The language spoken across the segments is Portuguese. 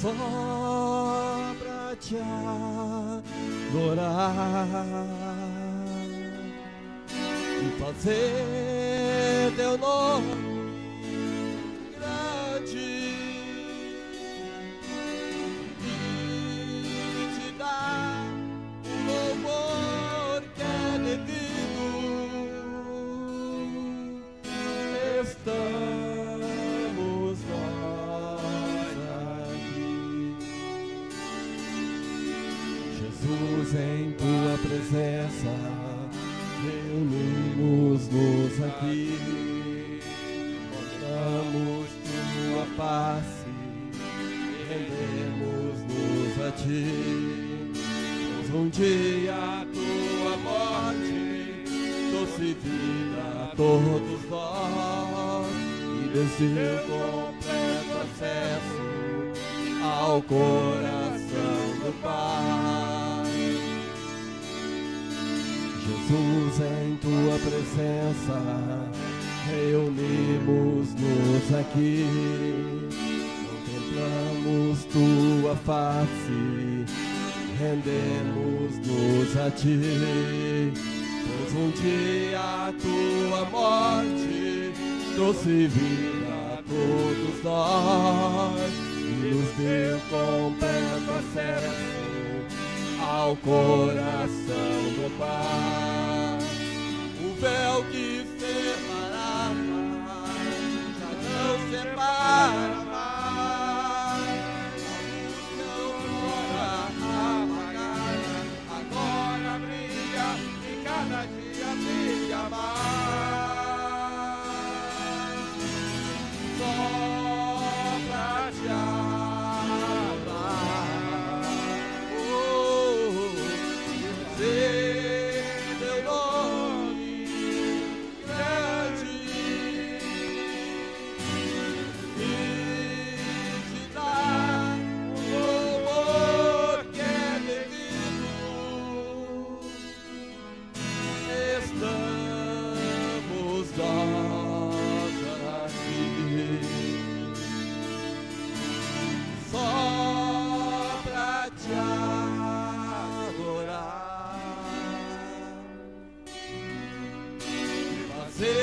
só pra te adorar e fazer teu nome grande e te dar o louvor que é devido. Estamos nós aqui, Jesus, em tua presença reunimos-nos aqui, mostramos tua face, rendemos-nos a ti. Pois um dia a tua morte trouxe vida a todos nós e deu completo acesso ao coração do Pai. Jesus, em tua presença reunimos-nos aqui, contemplamos tua face, rendemos-nos a ti. Pois um dia a tua morte trouxe vida a todos nós e nos deu completo acesso ao coração do Pai. O véu que separava já não separa mais. A luz não fora apagada, agora brilha e cada dia brilha mais. Só pra te teu nome grande e te dar o louvor que é devido. Estamos nós aqui, só pra te fazer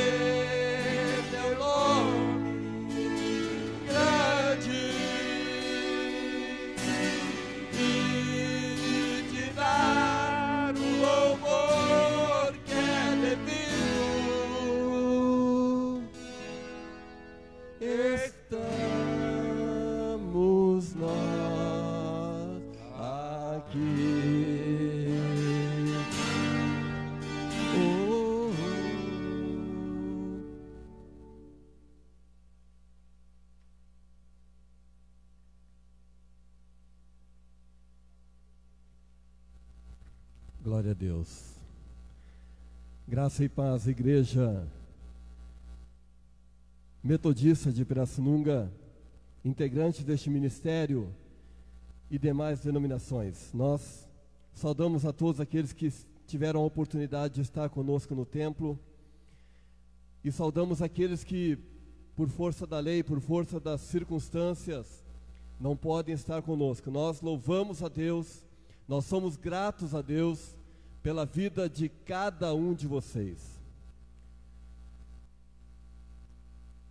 teu nome grande e te dar o louvor que é devido. Estamos nós aqui. Glória a Deus. Graça e paz, Igreja Metodista de Pirassununga, integrantes deste ministério e demais denominações. Nós saudamos a todos aqueles que tiveram a oportunidade de estar conosco no templo e saudamos aqueles que, por força da lei, por força das circunstâncias, não podem estar conosco. Nós louvamos a Deus, nós somos gratos a Deus pela vida de cada um de vocês.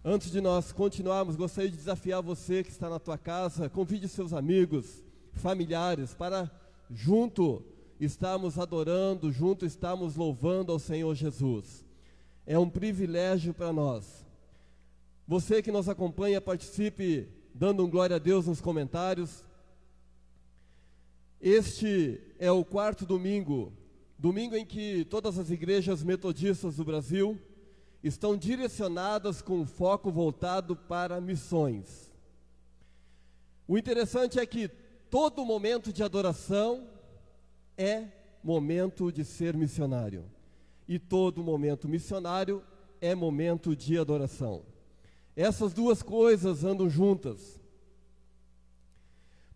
Antes de nós continuarmos, gostaria de desafiar você que está na tua casa, convide seus amigos, familiares, para junto estarmos adorando, junto estarmos louvando ao Senhor Jesus. É um privilégio para nós. Você que nos acompanha, participe dando um glória a Deus nos comentários. Este é o quarto domingo em que todas as igrejas metodistas do Brasil estão direcionadas com foco voltado para missões. O interessante é que todo momento de adoração é momento de ser missionário, e todo momento missionário é momento de adoração. Essas duas coisas andam juntas.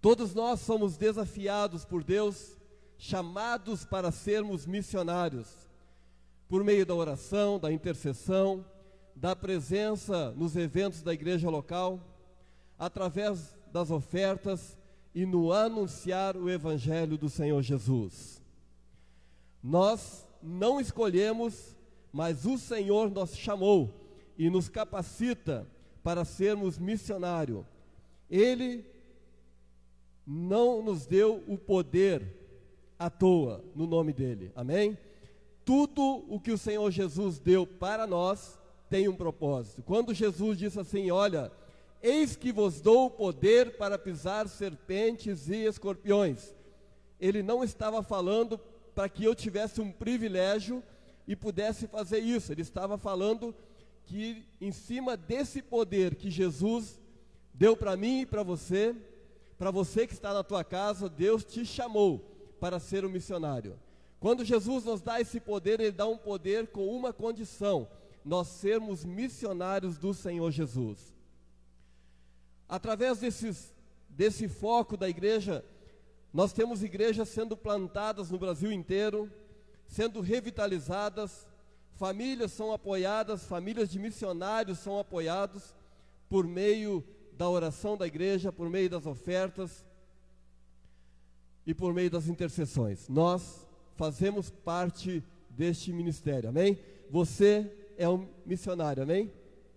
Todos nós somos desafiados por Deus, chamados para sermos missionários, por meio da oração, da intercessão, da presença nos eventos da igreja local, através das ofertas, e no anunciar o Evangelho do Senhor Jesus. Nós não escolhemos, mas o Senhor nos chamou e nos capacita para sermos missionários. Ele não nos deu o poder à toa, no nome dele, amém? Tudo o que o Senhor Jesus deu para nós tem um propósito. Quando Jesus disse assim, olha, eis que vos dou o poder para pisar serpentes e escorpiões, ele não estava falando para que eu tivesse um privilégio e pudesse fazer isso. Ele estava falando que em cima desse poder que Jesus deu para mim e para você que está na tua casa, Deus te chamou para ser um missionário. Quando Jesus nos dá esse poder, Ele dá um poder com uma condição: nós sermos missionários do Senhor Jesus. Através desse foco da igreja, nós temos igrejas sendo plantadas no Brasil inteiro, sendo revitalizadas, famílias são apoiadas, famílias de missionários são apoiados por meio da oração da igreja, por meio das ofertas e por meio das intercessões. Nós fazemos parte deste ministério, amém? Você é um missionário, amém?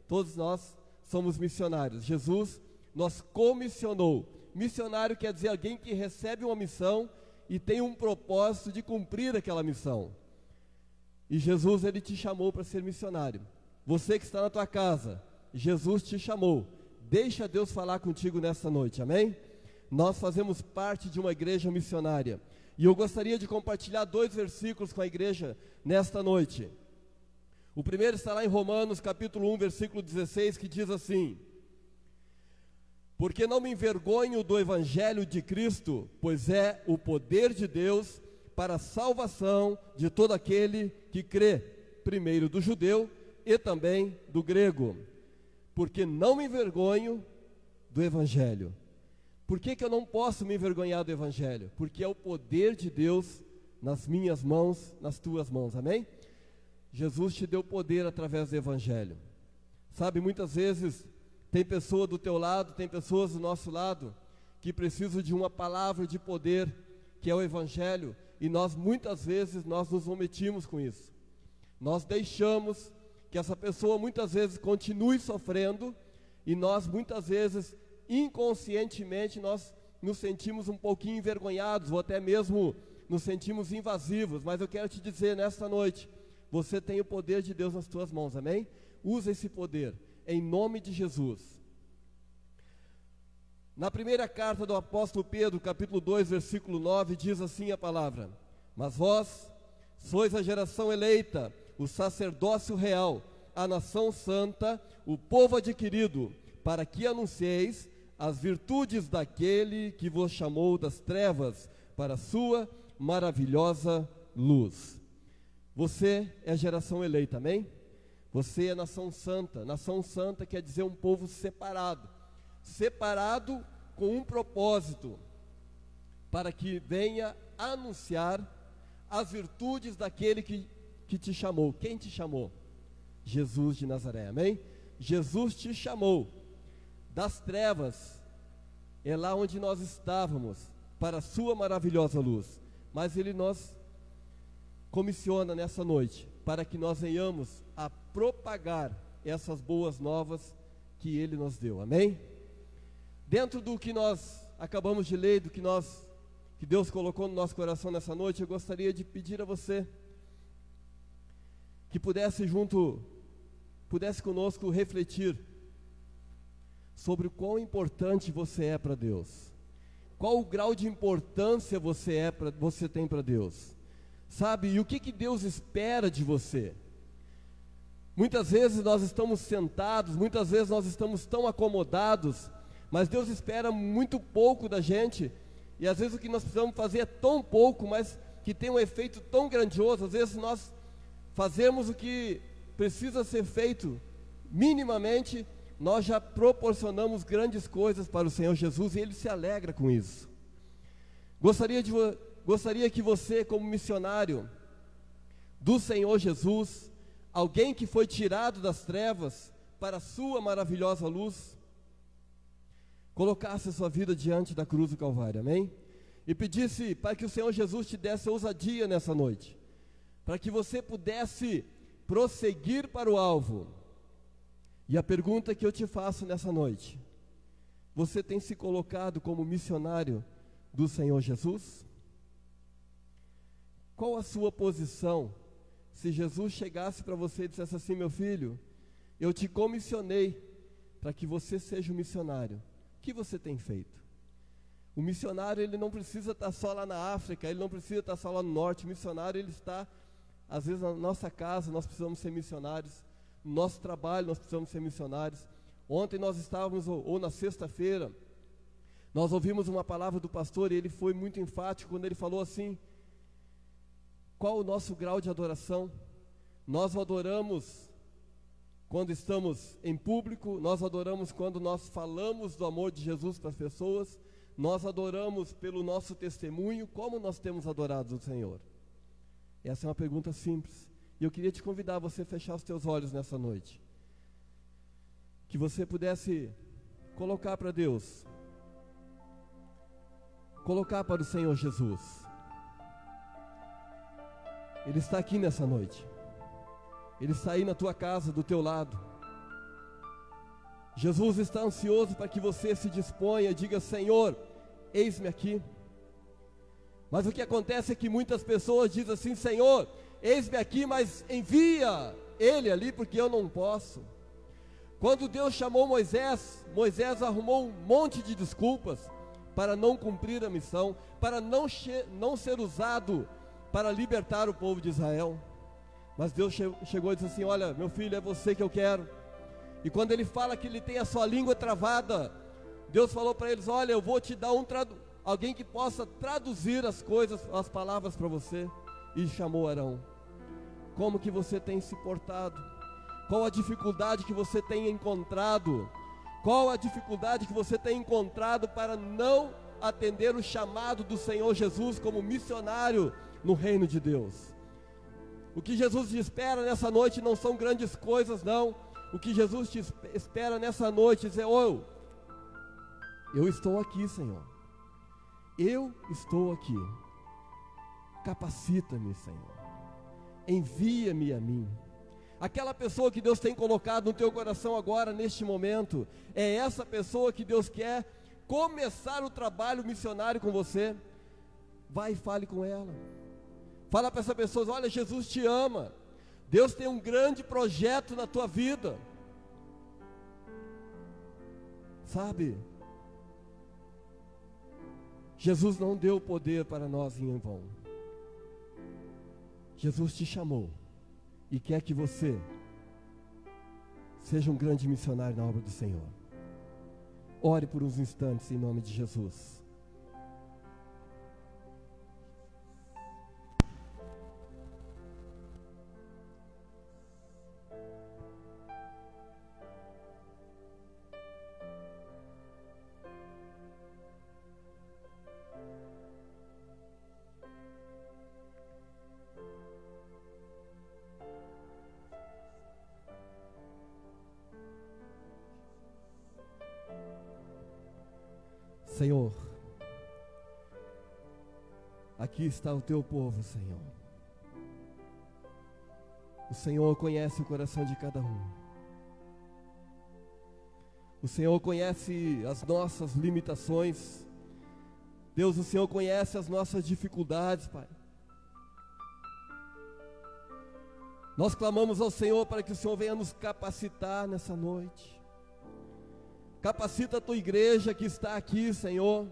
Todos nós somos missionários. Jesus nos comissionou. Missionário quer dizer alguém que recebe uma missão e tem um propósito de cumprir aquela missão. E Jesus, Ele te chamou para ser missionário. Você que está na tua casa, Jesus te chamou. Deixa Deus falar contigo nessa noite, amém? Nós fazemos parte de uma igreja missionária. E eu gostaria de compartilhar 2 versículos com a igreja nesta noite. O primeiro está lá em Romanos capítulo 1, versículo 16, que diz assim: porque não me envergonho do evangelho de Cristo, pois é o poder de Deus para a salvação de todo aquele que crê, primeiro do judeu e também do grego. Porque não me envergonho do evangelho. Por que eu não posso me envergonhar do evangelho? Porque é o poder de Deus nas minhas mãos, nas tuas mãos, amém? Jesus te deu poder através do evangelho. Sabe, muitas vezes tem pessoa do teu lado, tem pessoas do nosso lado que precisam de uma palavra de poder, que é o evangelho, e nós muitas vezes nós nos omitimos com isso. Nós deixamos que essa pessoa muitas vezes continue sofrendo, e nós muitas vezes inconscientemente nós nos sentimos um pouquinho envergonhados, ou até mesmo nos sentimos invasivos. Mas eu quero te dizer nesta noite, você tem o poder de Deus nas tuas mãos, amém? Usa esse poder em nome de Jesus. Na primeira carta do apóstolo Pedro, capítulo 2, versículo 9, diz assim a palavra: mas vós sois a geração eleita, o sacerdócio real, a nação santa, o povo adquirido, para que anuncieis as virtudes daquele que vos chamou das trevas para a sua maravilhosa luz. Você é a geração eleita, amém? Você é nação santa. Nação santa quer dizer um povo separado. Separado com um propósito, para que venha anunciar as virtudes daquele que te chamou. Quem te chamou? Jesus de Nazaré, amém? Jesus te chamou das trevas, é lá onde nós estávamos, para a sua maravilhosa luz. Mas Ele nos comissiona nessa noite, para que nós venhamos a propagar essas boas novas que Ele nos deu, amém? Dentro do que nós acabamos de ler, que Deus colocou no nosso coração nessa noite, eu gostaria de pedir a você que pudesse conosco refletir sobre o quão importante você é para Deus. Qual o grau de importância você tem para Deus? Sabe, e o que Deus espera de você? Muitas vezes nós estamos sentados, muitas vezes nós estamos tão acomodados, mas Deus espera muito pouco da gente, e às vezes o que nós precisamos fazer é tão pouco, mas que tem um efeito tão grandioso. Às vezes nós fazemos o que precisa ser feito minimamente, nós já proporcionamos grandes coisas para o Senhor Jesus, e Ele se alegra com isso. Gostaria que você, como missionário do Senhor Jesus, alguém que foi tirado das trevas para a sua maravilhosa luz, colocasse a sua vida diante da cruz do Calvário, amém? E pedisse para que o Senhor Jesus te desse ousadia nessa noite, para que você pudesse prosseguir para o alvo. E a pergunta que eu te faço nessa noite: você tem se colocado como missionário do Senhor Jesus? Qual a sua posição se Jesus chegasse para você e dissesse assim: meu filho, eu te comissionei para que você seja um missionário? O que você tem feito? O missionário, ele não precisa estar só lá na África, ele não precisa estar só lá no norte. O missionário, ele está, às vezes, na nossa casa. Nós precisamos ser missionários. No nosso trabalho, nós precisamos ser missionários. Ontem nós estávamos, ou na sexta-feira, nós ouvimos uma palavra do pastor, e ele foi muito enfático quando ele falou assim: qual o nosso grau de adoração? Nós o adoramos quando estamos em público, nós adoramos quando nós falamos do amor de Jesus para as pessoas, nós adoramos pelo nosso testemunho. Como nós temos adorado o Senhor? Essa é uma pergunta simples, e eu queria te convidar a você fechar os teus olhos nessa noite, que você pudesse colocar para Deus, colocar para o Senhor Jesus. Ele está aqui nessa noite, Ele está aí na tua casa, do teu lado. Jesus está ansioso para que você se disponha e diga: Senhor, eis-me aqui. Mas o que acontece é que muitas pessoas dizem assim: Senhor, eis-me aqui, mas envia ele ali, porque eu não posso. Quando Deus chamou Moisés, Moisés arrumou um monte de desculpas para não cumprir a missão, para não ser usado para libertar o povo de Israel. Mas Deus chegou e disse assim: olha, meu filho, é você que eu quero. E quando ele fala que ele tem a sua língua travada, Deus falou para eles: olha, eu vou te dar alguém que possa traduzir as coisas, as palavras para você. E chamou Arão. Como que você tem se portado? Qual a dificuldade que você tem encontrado? Qual a dificuldade que você tem encontrado para não atender o chamado do Senhor Jesus como missionário no reino de Deus? O que Jesus te espera nessa noite não são grandes coisas, não. O que Jesus te espera nessa noite é dizer: oh, eu estou aqui, Senhor. Eu estou aqui. Capacita-me, Senhor. Envia-me a mim. Aquela pessoa que Deus tem colocado no teu coração agora, neste momento, é essa pessoa que Deus quer começar o trabalho missionário com você. Vai e fale com ela. Fala para essa pessoa: olha, Jesus te ama. Deus tem um grande projeto na tua vida. Sabe? Jesus não deu poder para nós em vão. Jesus te chamou e quer que você seja um grande missionário na obra do Senhor. Ore por uns instantes em nome de Jesus. Senhor, aqui está o teu povo, Senhor. O Senhor conhece o coração de cada um. O Senhor conhece as nossas limitações. Deus, o Senhor conhece as nossas dificuldades, Pai. Nós clamamos ao Senhor para que o Senhor venha nos capacitar nessa noite. Capacita a tua igreja que está aqui, Senhor.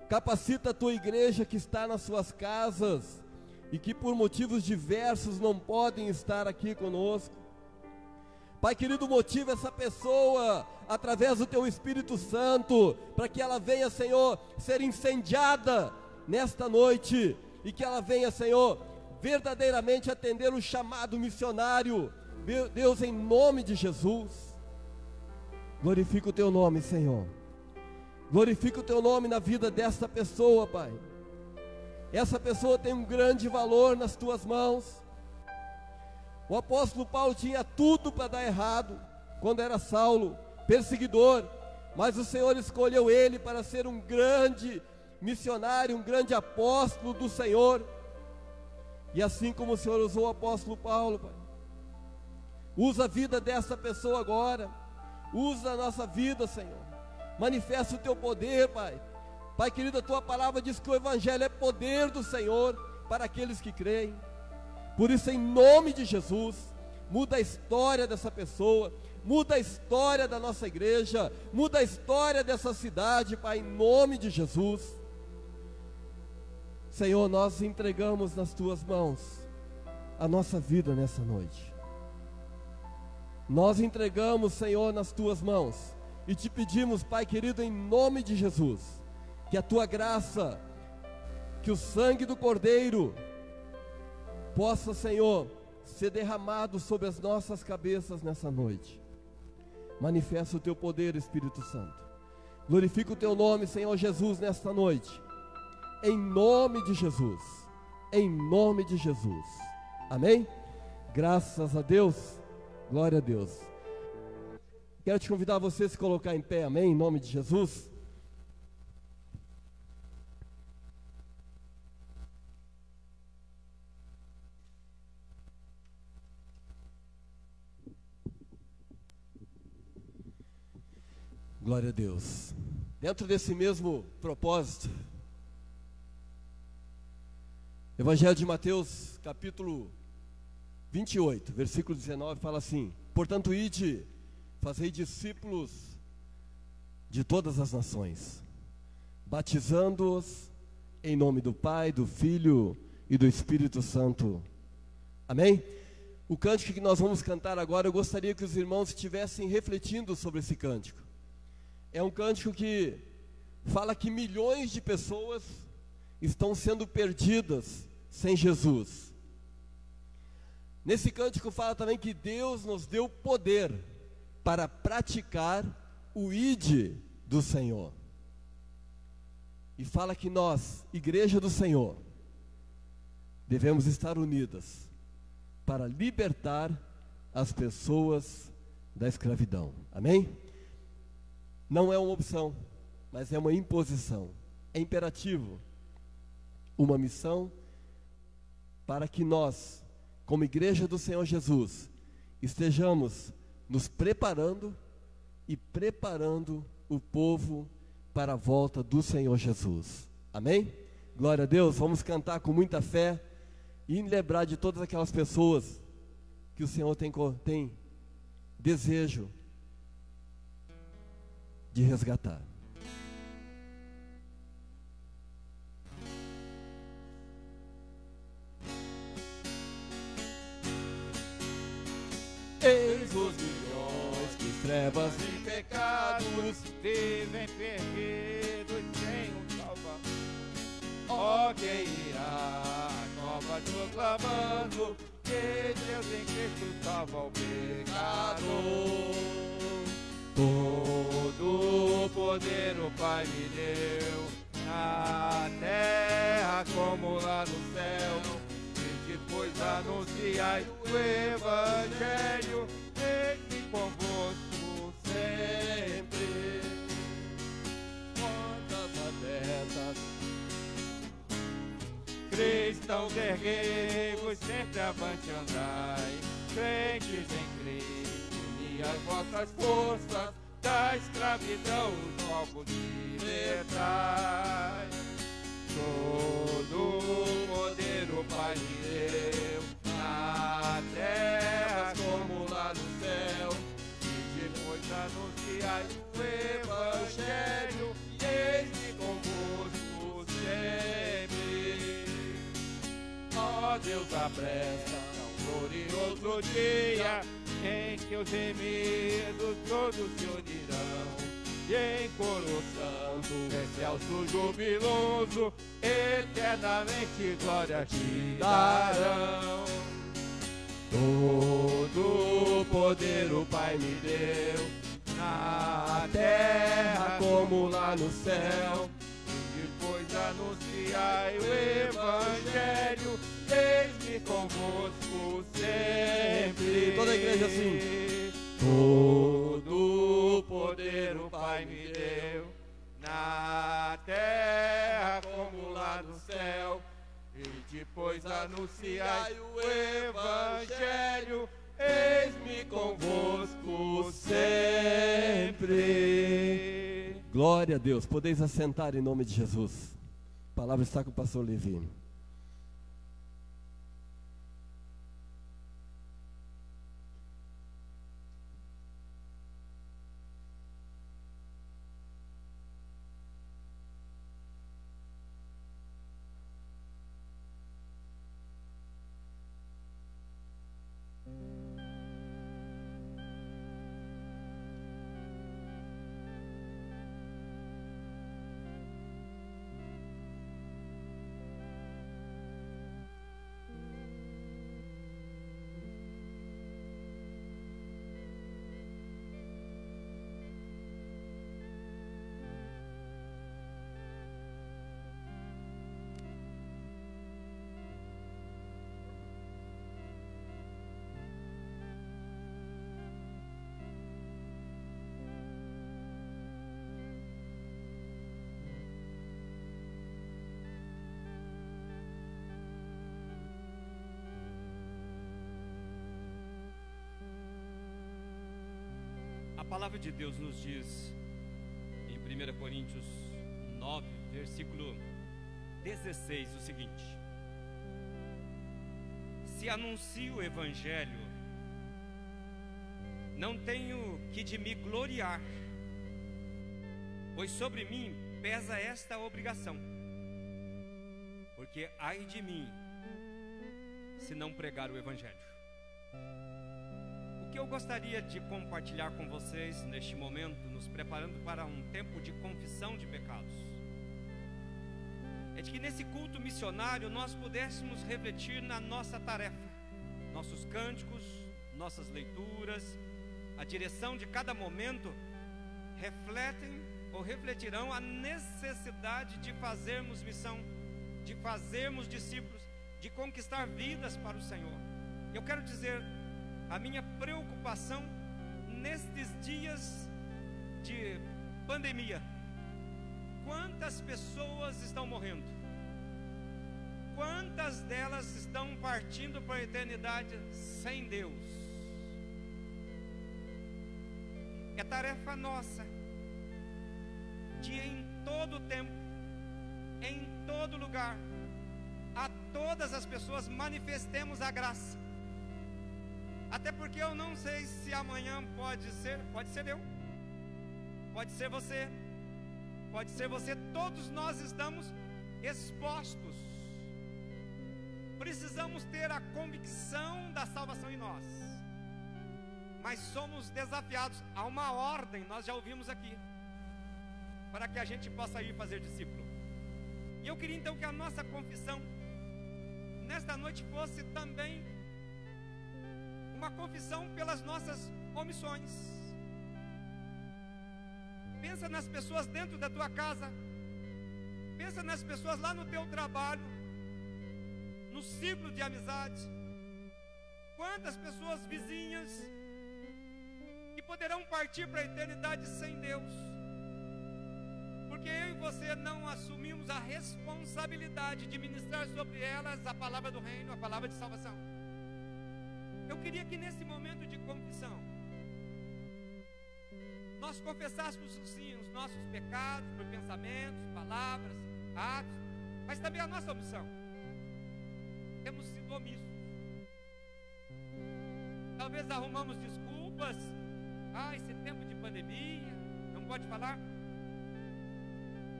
Capacita a tua igreja que está nas suas casas e que por motivos diversos não podem estar aqui conosco. Pai querido, motiva essa pessoa através do teu Espírito Santo, para que ela venha, Senhor, ser incendiada nesta noite, e que ela venha, Senhor, verdadeiramente atender o chamado missionário. Meu Deus, em nome de Jesus, glorifica o teu nome, Senhor. Glorifica o teu nome na vida desta pessoa, Pai. Essa pessoa tem um grande valor nas tuas mãos. O apóstolo Paulo tinha tudo para dar errado quando era Saulo, perseguidor, mas o Senhor escolheu ele para ser um grande missionário, um grande apóstolo do Senhor. E assim como o Senhor usou o apóstolo Paulo, Pai, usa a vida dessa pessoa agora, usa a nossa vida, Senhor, manifesta o teu poder, Pai. Pai querido, a tua palavra diz que o evangelho é poder do Senhor para aqueles que creem. Por isso, em nome de Jesus, muda a história dessa pessoa, muda a história da nossa igreja, muda a história dessa cidade, Pai, em nome de Jesus. Senhor, nós entregamos nas tuas mãos a nossa vida nessa noite. Nós entregamos, Senhor, nas tuas mãos e te pedimos, Pai querido, em nome de Jesus, que a tua graça, que o sangue do Cordeiro possa, Senhor, ser derramado sobre as nossas cabeças nessa noite. Manifesta o teu poder, Espírito Santo. Glorifica o teu nome, Senhor Jesus, nesta noite. Em nome de Jesus. Em nome de Jesus. Amém? Graças a Deus. Glória a Deus. Quero te convidar a você a se colocar em pé, amém? Em nome de Jesus. Glória a Deus. Dentro desse mesmo propósito, Evangelho de Mateus, capítulo 28, versículo 19, fala assim: portanto, ide, fazei discípulos de todas as nações, batizando-os em nome do Pai, do Filho e do Espírito Santo. Amém? O cântico que nós vamos cantar agora, eu gostaria que os irmãos estivessem refletindo sobre esse cântico. É um cântico que fala que milhões de pessoas estão sendo perdidas sem Jesus. Nesse cântico fala também que Deus nos deu poder para praticar o ide do Senhor. E fala que nós, igreja do Senhor, devemos estar unidas para libertar as pessoas da escravidão. Amém? Não é uma opção, mas é uma imposição. É imperativo. Uma missão para que nós, como igreja do Senhor Jesus, estejamos nos preparando e preparando o povo para a volta do Senhor Jesus. Amém? Glória a Deus. Vamos cantar com muita fé e lembrar de todas aquelas pessoas que o Senhor tem desejo de resgatar. Eis os milhões que trevas e pecados vivem perdidos sem um salvador. Ó, quem irá à cova proclamando que Deus em Cristo salva o pecador. Todo o poder o Pai me deu, na terra como lá no céu. E depois anunciai o Evangelho, eis-me convosco sempre. Portas abertas, cristãos erguei-vos, sempre avante andai. Crentes em Cristo, as vossas forças da escravidão os povos libertai. Todo o poder o Pai me deu, na terra como lá no céu. E depois anunciai o Evangelho, eis-me convosco sempre. Ó Deus, apressa, não glorioso dia, em que os remidos todos se unirão, e em coro santo, excelso jubiloso, eternamente glória te darão. Todo o poder o Pai me deu, na terra como lá no céu. E depois anunciai o Evangelho, eis-me convosco sempre. Toda a igreja assim. Todo o poder o Pai me deu, o Evangelho, eis-me convosco sempre. Glória a Deus. Podeis assentar em nome de Jesus. A palavra está com o pastor Levi. A palavra de Deus nos diz em 1 Coríntios 9, versículo 16 o seguinte: se anuncio o Evangelho, não tenho que de me gloriar, pois sobre mim pesa esta obrigação, porque ai de mim se não pregar o Evangelho. O que eu gostaria de compartilhar com vocês neste momento, nos preparando para um tempo de confissão de pecados, é de que nesse culto missionário nós pudéssemos refletir na nossa tarefa, nossos cânticos, nossas leituras, a direção de cada momento refletem ou refletirão a necessidade de fazermos missão, de fazermos discípulos, de conquistar vidas para o Senhor. Eu quero dizer, a minha preocupação nestes dias de pandemia: quantas pessoas estão morrendo? Quantas delas estão partindo para a eternidade sem Deus? É tarefa nossa de em todo tempo, em todo lugar, a todas as pessoas manifestemos a graça. Até porque eu não sei se amanhã pode ser eu, pode ser você, todos nós estamos expostos. Precisamos ter a convicção da salvação em nós, mas somos desafiados a uma ordem, nós já ouvimos aqui, para que a gente possa ir fazer discípulo. E eu queria então que a nossa confissão nesta noite fosse também uma confissão pelas nossas omissões. Pensa nas pessoas dentro da tua casa, pensa nas pessoas lá no teu trabalho, no ciclo de amizade. Quantas pessoas vizinhas que poderão partir para a eternidade sem Deus, porque eu e você não assumimos a responsabilidade de ministrar sobre elas a palavra do reino, a palavra de salvação. Eu queria que nesse momento de confissão nós confessássemos sim os nossos pecados por pensamentos, palavras, atos, mas também a nossa omissão. Temos sido omissos. Talvez arrumamos desculpas. Esse tempo de pandemia, não pode falar.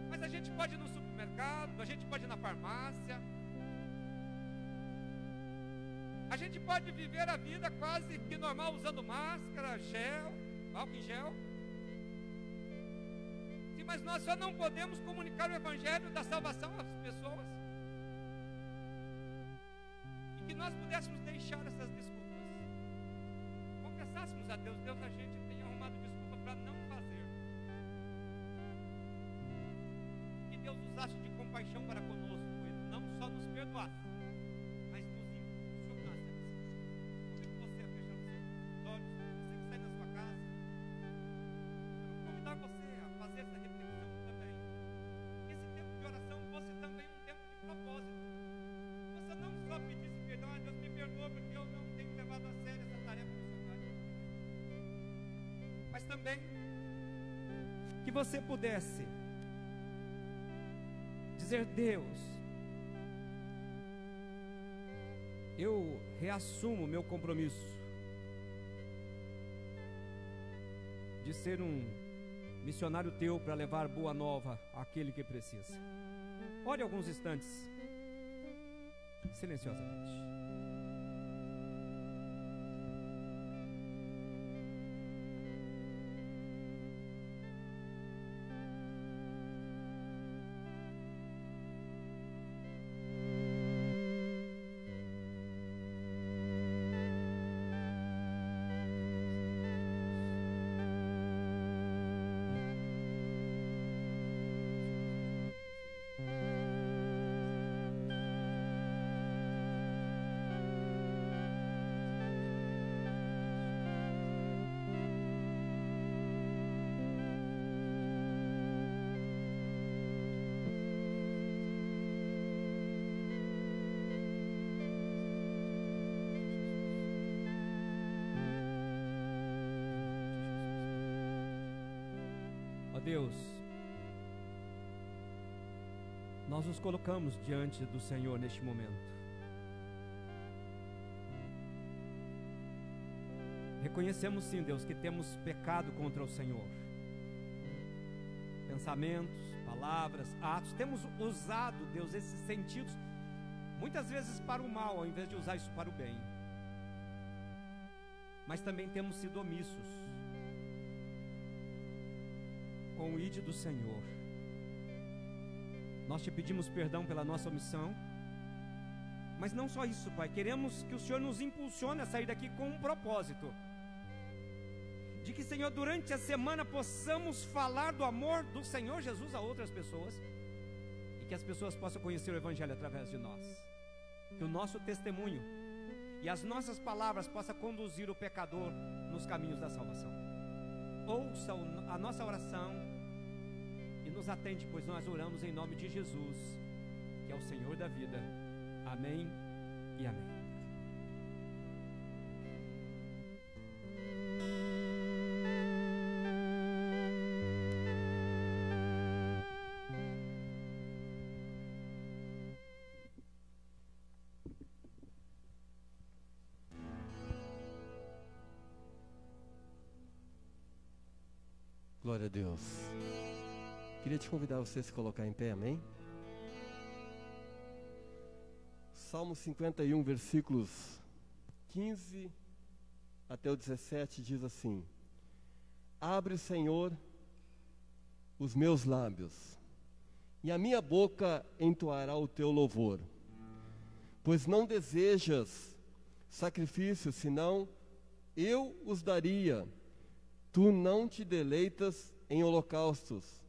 Mas a gente pode ir no supermercado, a gente pode ir na farmácia, a gente pode viver a vida quase que normal, usando máscara, gel, álcool em gel. Sim, mas nós só não podemos comunicar o Evangelho da salvação às pessoas. E que nós pudéssemos deixar essas desculpas, confessássemos a Deus: Deus, a gente tem arrumado desculpa para não fazer. Que Deus usasse de compaixão para conosco, e não só nos perdoasse, mas nos impulsionasse. Convido você a fechar os seus olhos, você que sai da sua casa. Eu vou convidar você a fazer essa reflexão também. Que esse tempo de oração fosse também um tempo de propósito. Você não só pedisse perdão a Deus, me perdoa, também que você pudesse dizer: Deus, eu reassumo meu compromisso de ser um missionário teu para levar boa nova àquele que precisa. Ore alguns instantes, silenciosamente. Deus, nós nos colocamos diante do Senhor neste momento. Reconhecemos sim, Deus, que temos pecado contra o Senhor. Pensamentos, palavras, atos, temos usado, Deus, esses sentidos muitas vezes para o mal, ao invés de usar isso para o bem. Mas também temos sido omissos com o ide do Senhor. Nós te pedimos perdão pela nossa omissão, mas não só isso, Pai, queremos que o Senhor nos impulsione a sair daqui com um propósito, de que, Senhor, durante a semana possamos falar do amor do Senhor Jesus a outras pessoas, e que as pessoas possam conhecer o Evangelho através de nós, que o nosso testemunho e as nossas palavras possam conduzir o pecador nos caminhos da salvação. Ouça a nossa oração e nos atende, pois nós oramos em nome de Jesus, que é o Senhor da vida. Amém e amém. Glória a Deus. Queria te convidar a você a se colocar em pé, amém? Salmo 51, versículos 15 até o 17 diz assim: Abre, Senhor, os meus lábios, e a minha boca entoará o teu louvor. Pois não desejas sacrifícios, senão eu os daria. Tu não te deleitas em holocaustos.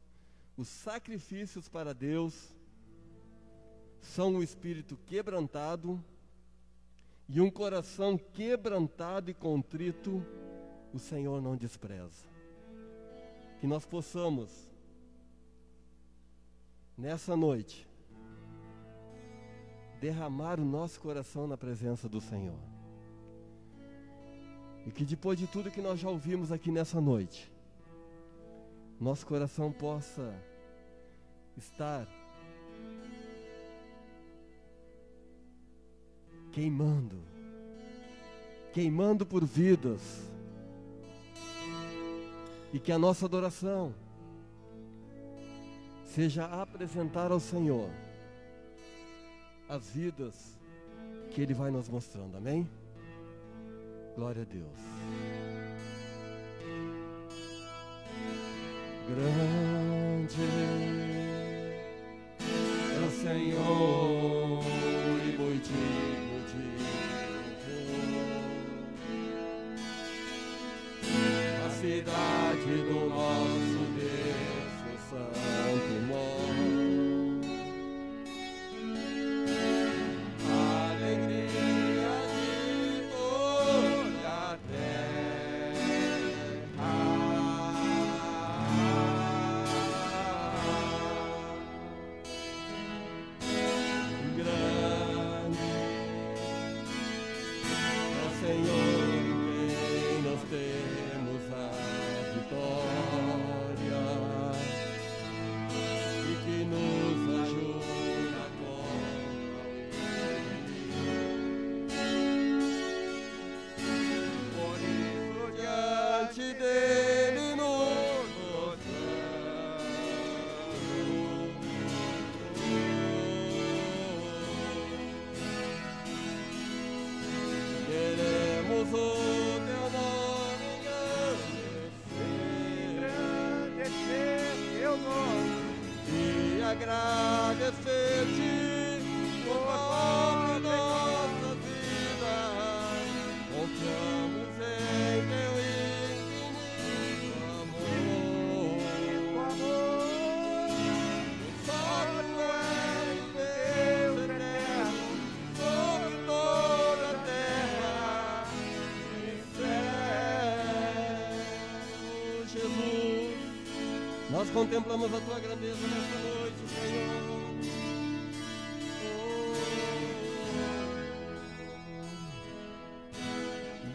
Os sacrifícios para Deus são um espírito quebrantado e um coração quebrantado e contrito, o Senhor não despreza. Que nós possamos, nessa noite, derramar o nosso coração na presença do Senhor. E que depois de tudo que nós já ouvimos aqui nessa noite, nosso coração possa estar queimando por vidas, e que a nossa adoração seja apresentar ao Senhor as vidas que Ele vai nos mostrando, amém? Glória a Deus. Grande é o Senhor e muito digno de louvor. A cidade do nosso Deus, o santo mora. Senhor, em quem nós temos a vitória. Nós contemplamos a tua grandeza nesta noite, Senhor.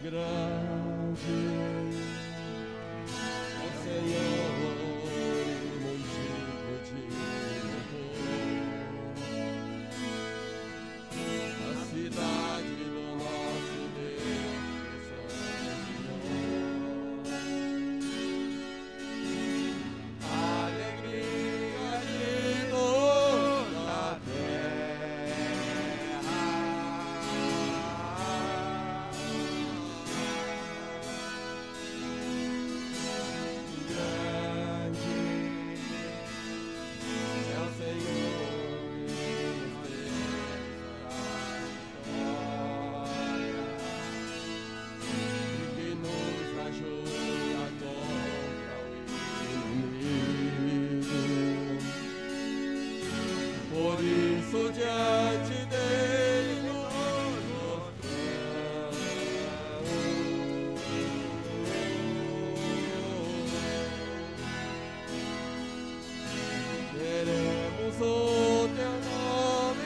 Grande é o Senhor, muito digno de louvor. A cidade do nosso Deus é a alegria de toda a diante dele nos queremos o teu nome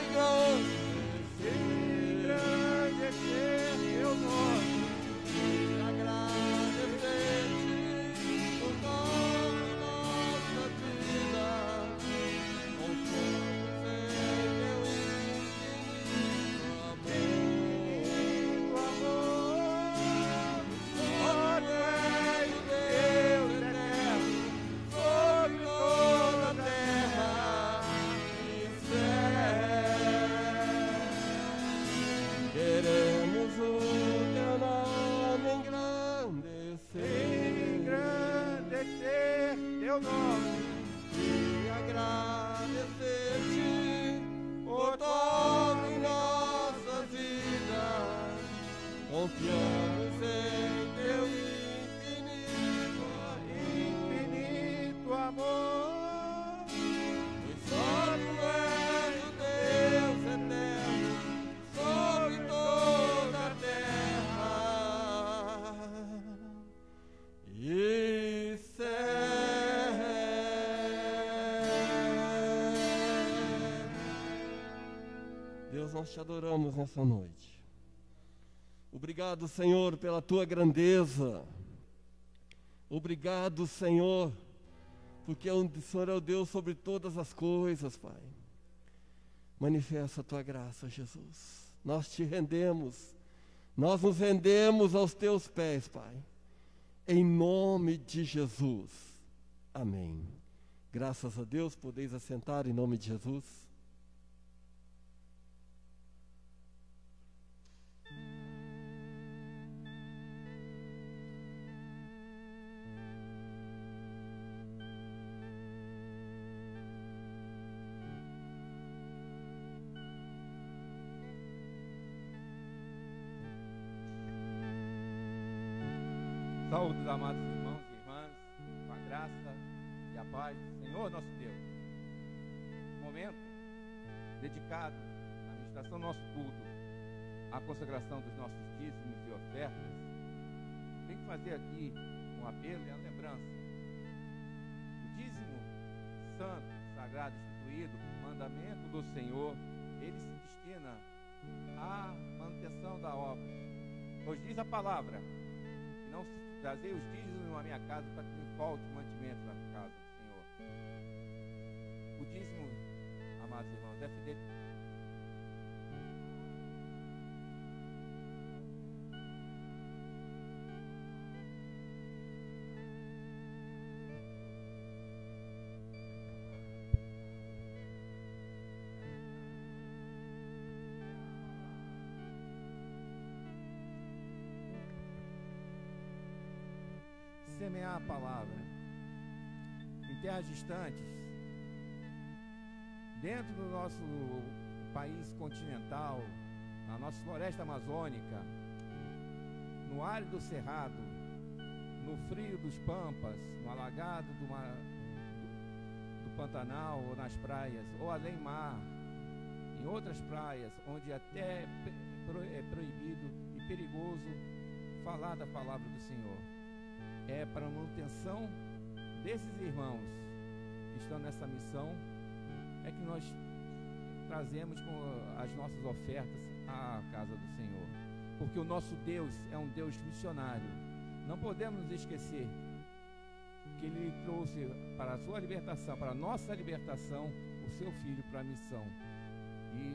engrandecer teu nome e agradecer-te por toda a nossa vida. Teu nome e agradecer-te por toda em nossa vida. Confiamos em teu infinito amor. E só tu és o Deus eterno sobre toda a terra e céu. Deus, nós te adoramos nessa noite. Obrigado, Senhor, pela tua grandeza. Obrigado, Senhor, porque o Senhor é o Deus sobre todas as coisas, Pai. Manifesta a tua graça, Jesus. Nós te rendemos, nós nos rendemos aos teus pés, Pai. Em nome de Jesus. Amém. Graças a Deus, podeis assentar em nome de Jesus. Saúde, amados irmãos e irmãs, com a graça e a paz do Senhor nosso Deus. Momento dedicado à ministração do nosso culto, à consagração dos nossos dízimos e ofertas. Tenho que fazer aqui um apelo e a lembrança. O dízimo santo, sagrado, instituído, mandamento do Senhor, ele se destina à manutenção da obra. Pois diz a palavra: não se trazer os dízimos na minha casa para que me falte mantimento na casa do Senhor. O dízimo, amados irmãos, é fidelidade. Semear a palavra em terras distantes, dentro do nosso país continental, na nossa floresta amazônica, no árido cerrado, no frio dos pampas, no alagado do Pantanal, ou nas praias, ou além mar, em outras praias, onde até é proibido e perigoso falar da palavra do Senhor. É para a manutenção desses irmãos estando nessa missão, é que nós trazemos com as nossas ofertas à casa do Senhor, porque o nosso Deus é um Deus missionário. Não podemos nos esquecer que Ele trouxe para a sua libertação, para a nossa libertação, o seu Filho para a missão. E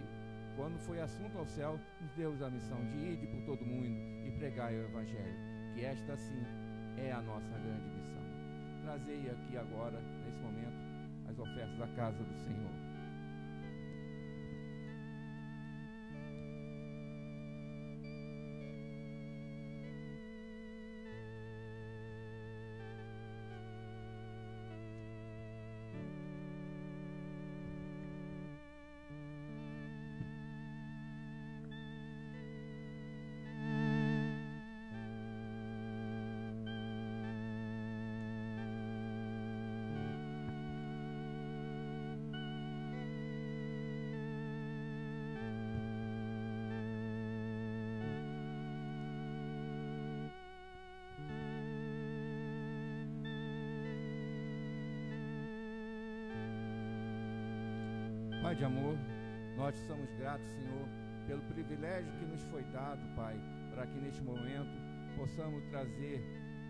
quando foi assunto ao céu, nos deu a missão de ir por todo mundo e pregar o Evangelho, que esta sim é a nossa grande missão. Trazei aqui agora, nesse momento, as ofertas da casa do Senhor. Pai de amor, nós te somos gratos, Senhor, pelo privilégio que nos foi dado, Pai, para que neste momento possamos trazer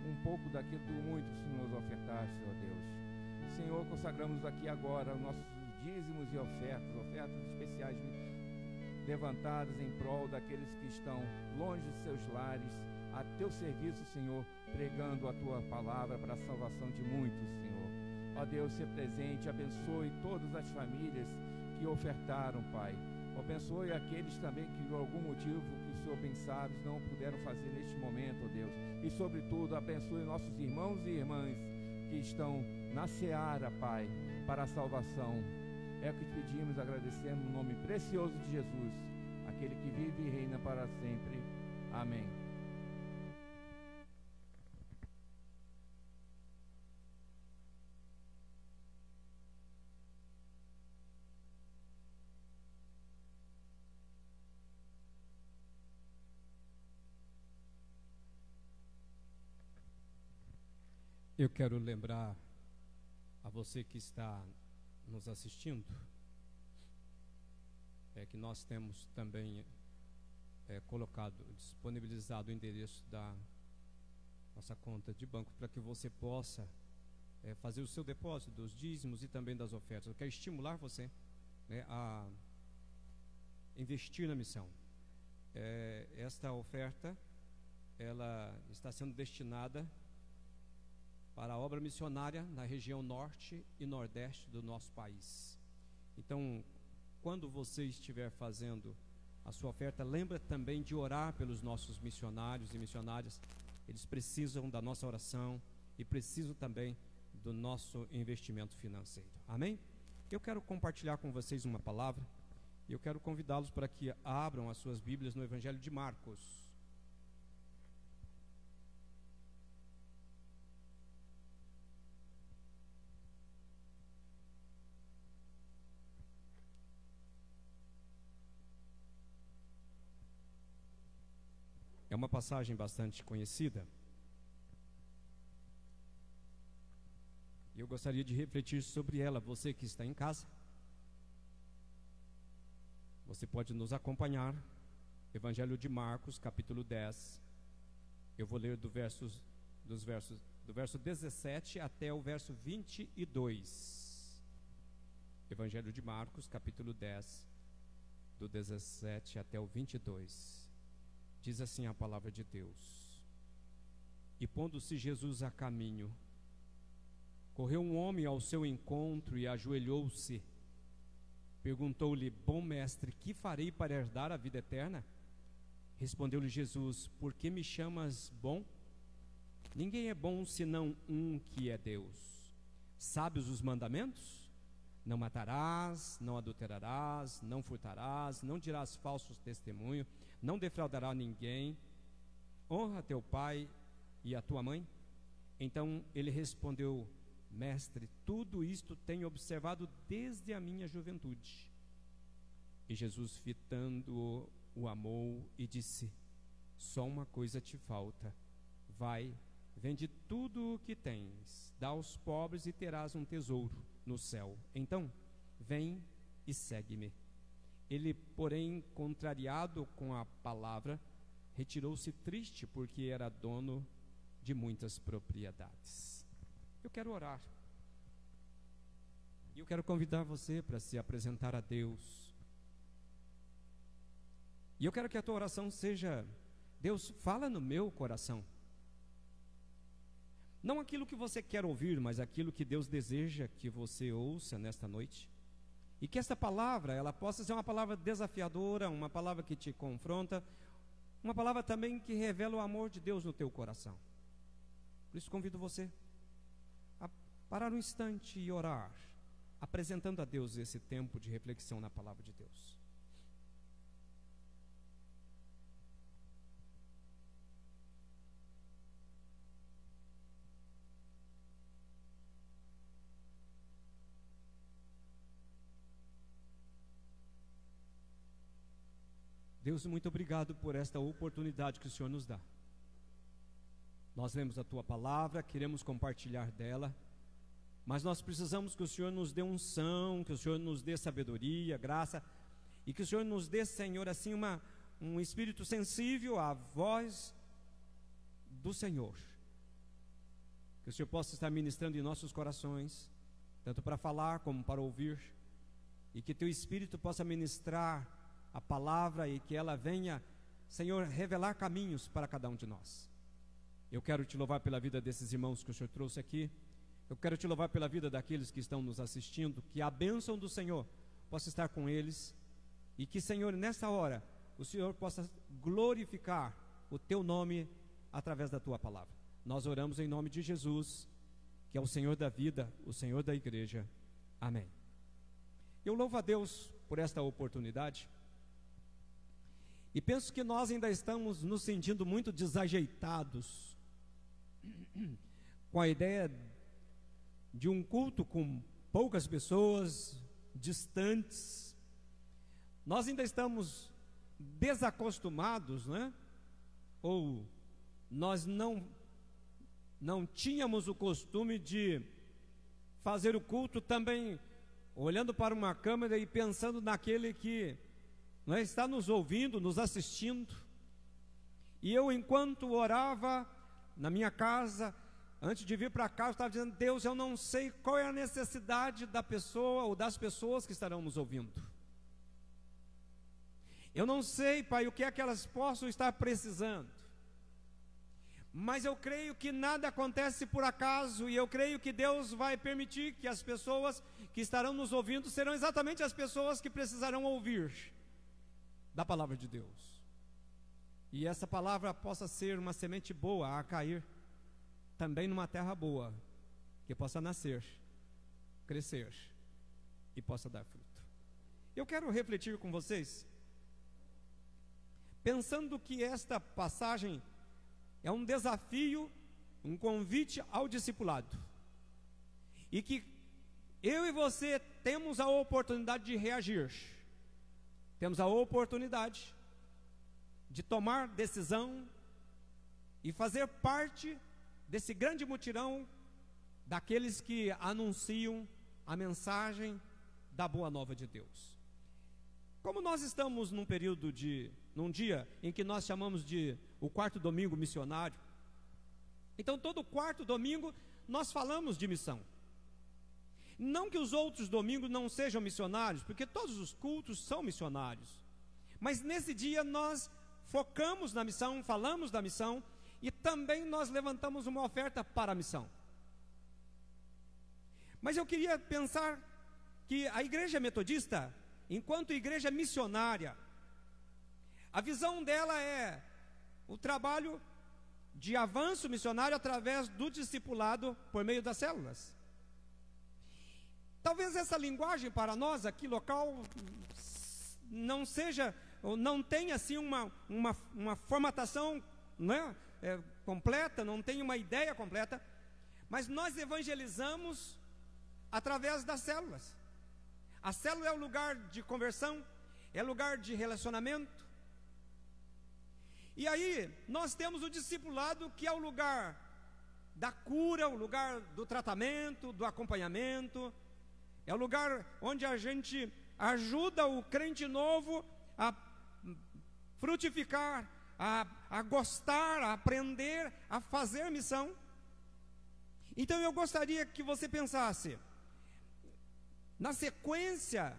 um pouco daquilo do muito que tu nos ofertaste, Senhor Deus. Senhor, consagramos aqui agora os nossos dízimos e ofertas especiais levantadas em prol daqueles que estão longe de seus lares, a teu serviço, Senhor, pregando a tua palavra para a salvação de muitos, Senhor. Ó Deus, ser presente, abençoe todas as famílias que ofertaram, Pai. Abençoe aqueles também que por algum motivo que o Senhor bem sabe não puderam fazer neste momento, ó Deus. E sobretudo abençoe nossos irmãos e irmãs que estão na seara, Pai, para a salvação. É o que te pedimos, agradecemos no nome precioso de Jesus, aquele que vive e reina para sempre. Amém. Eu quero lembrar a você que está nos assistindo, que nós temos também disponibilizado o endereço da nossa conta de banco para que você possa fazer o seu depósito dos dízimos e também das ofertas. Eu quero estimular você a investir na missão. Esta oferta, ela está sendo destinada para a obra missionária na região norte e nordeste do nosso país. Então, quando você estiver fazendo a sua oferta, lembra também de orar pelos nossos missionários e missionárias. Eles precisam da nossa oração e precisam também do nosso investimento financeiro. Amém? Eu quero compartilhar com vocês uma palavra e eu quero convidá-los para que abram as suas Bíblias no Evangelho de Marcos. É uma passagem bastante conhecida. E eu gostaria de refletir sobre ela. Você que está em casa, você pode nos acompanhar. Evangelho de Marcos, capítulo 10. Eu vou ler do verso 17 até o verso 22. Evangelho de Marcos, capítulo 10, do 17 até o 22. Diz assim a palavra de Deus: E pondo-se Jesus a caminho, correu um homem ao seu encontro e ajoelhou-se. Perguntou-lhe: Bom mestre, que farei para herdar a vida eterna? Respondeu-lhe Jesus: Por que me chamas bom? Ninguém é bom senão um, que é Deus. Sabes os mandamentos? Não matarás, não adulterarás, não furtarás, não dirás falsos testemunho, não defraudará ninguém, honra teu pai e a tua mãe. Então ele respondeu: Mestre, tudo isto tenho observado desde a minha juventude. E Jesus, fitando-o, o amou e disse: Só uma coisa te falta. Vai, vende tudo o que tens, dá aos pobres e terás um tesouro. no céu. Então, vem e segue-me. Ele, porém, contrariado com a palavra, retirou-se triste, porque era dono de muitas propriedades. Eu quero orar. E eu quero convidar você para se apresentar a Deus. E eu quero que a tua oração seja: Deus, fala no meu coração. Não aquilo que você quer ouvir, mas aquilo que Deus deseja que você ouça nesta noite. E que esta palavra, ela possa ser uma palavra desafiadora, uma palavra que te confronta, uma palavra também que revela o amor de Deus no teu coração. Por isso convido você a parar um instante e orar, apresentando a Deus esse tempo de reflexão na palavra de Deus. Deus, muito obrigado por esta oportunidade que o Senhor nos dá. Nós lemos a Tua palavra, queremos compartilhar dela, mas nós precisamos que o Senhor nos dê unção, que o Senhor nos dê sabedoria, graça, e que o Senhor nos dê, Senhor, assim um espírito sensível à voz do Senhor. Que o Senhor possa estar ministrando em nossos corações, tanto para falar como para ouvir, e que Teu Espírito possa ministrar a palavra e que ela venha, Senhor, revelar caminhos para cada um de nós. Eu quero Te louvar pela vida desses irmãos que o Senhor trouxe aqui. Eu quero Te louvar pela vida daqueles que estão nos assistindo, que a bênção do Senhor possa estar com eles e que, Senhor, nessa hora, o Senhor possa glorificar o Teu nome através da Tua palavra. Nós oramos em nome de Jesus, que é o Senhor da vida, o Senhor da igreja. Amém. Eu louvo a Deus por esta oportunidade. E penso que nós ainda estamos nos sentindo muito desajeitados com a ideia de um culto com poucas pessoas, distantes. Nós ainda estamos desacostumados, né? Ou nós não tínhamos o costume de fazer o culto também olhando para uma câmera e pensando naquele que está nos ouvindo, nos assistindo. E eu, enquanto orava na minha casa, antes de vir para cá, eu estava dizendo: Deus, eu não sei qual é a necessidade da pessoa ou das pessoas que estarão nos ouvindo. Eu não sei, Pai, o que é que elas possam estar precisando. Mas eu creio que nada acontece por acaso, e eu creio que Deus vai permitir que as pessoas que estarão nos ouvindo serão exatamente as pessoas que precisarão ouvir da palavra de Deus. E essa palavra possa ser uma semente boa a cair também numa terra boa, que possa nascer, crescer e possa dar fruto. Eu quero refletir com vocês, pensando que esta passagem é um desafio, um convite ao discipulado, e que eu e você temos a oportunidade de reagir. Temos a oportunidade de tomar decisão e fazer parte desse grande mutirão daqueles que anunciam a mensagem da boa nova de Deus. Como nós estamos num dia em que nós chamamos de o quarto domingo missionário, então todo quarto domingo nós falamos de missão. Não que os outros domingos não sejam missionários, porque todos os cultos são missionários, mas nesse dia nós focamos na missão, falamos da missão, e também nós levantamos uma oferta para a missão. Mas eu queria pensar que a igreja metodista, enquanto igreja missionária, a visão dela é o trabalho de avanço missionário através do discipulado por meio das células. Talvez essa linguagem para nós aqui local não seja, ou não tenha assim uma formatação, né, completa, não tem uma ideia completa, mas nós evangelizamos através das células. A célula é o lugar de conversão, é lugar de relacionamento. E aí nós temos o discipulado, que é o lugar da cura, o lugar do tratamento, do acompanhamento, É o lugar onde a gente ajuda o crente novo a frutificar, a gostar, a aprender, a fazer missão. Então eu gostaria que você pensasse, na sequência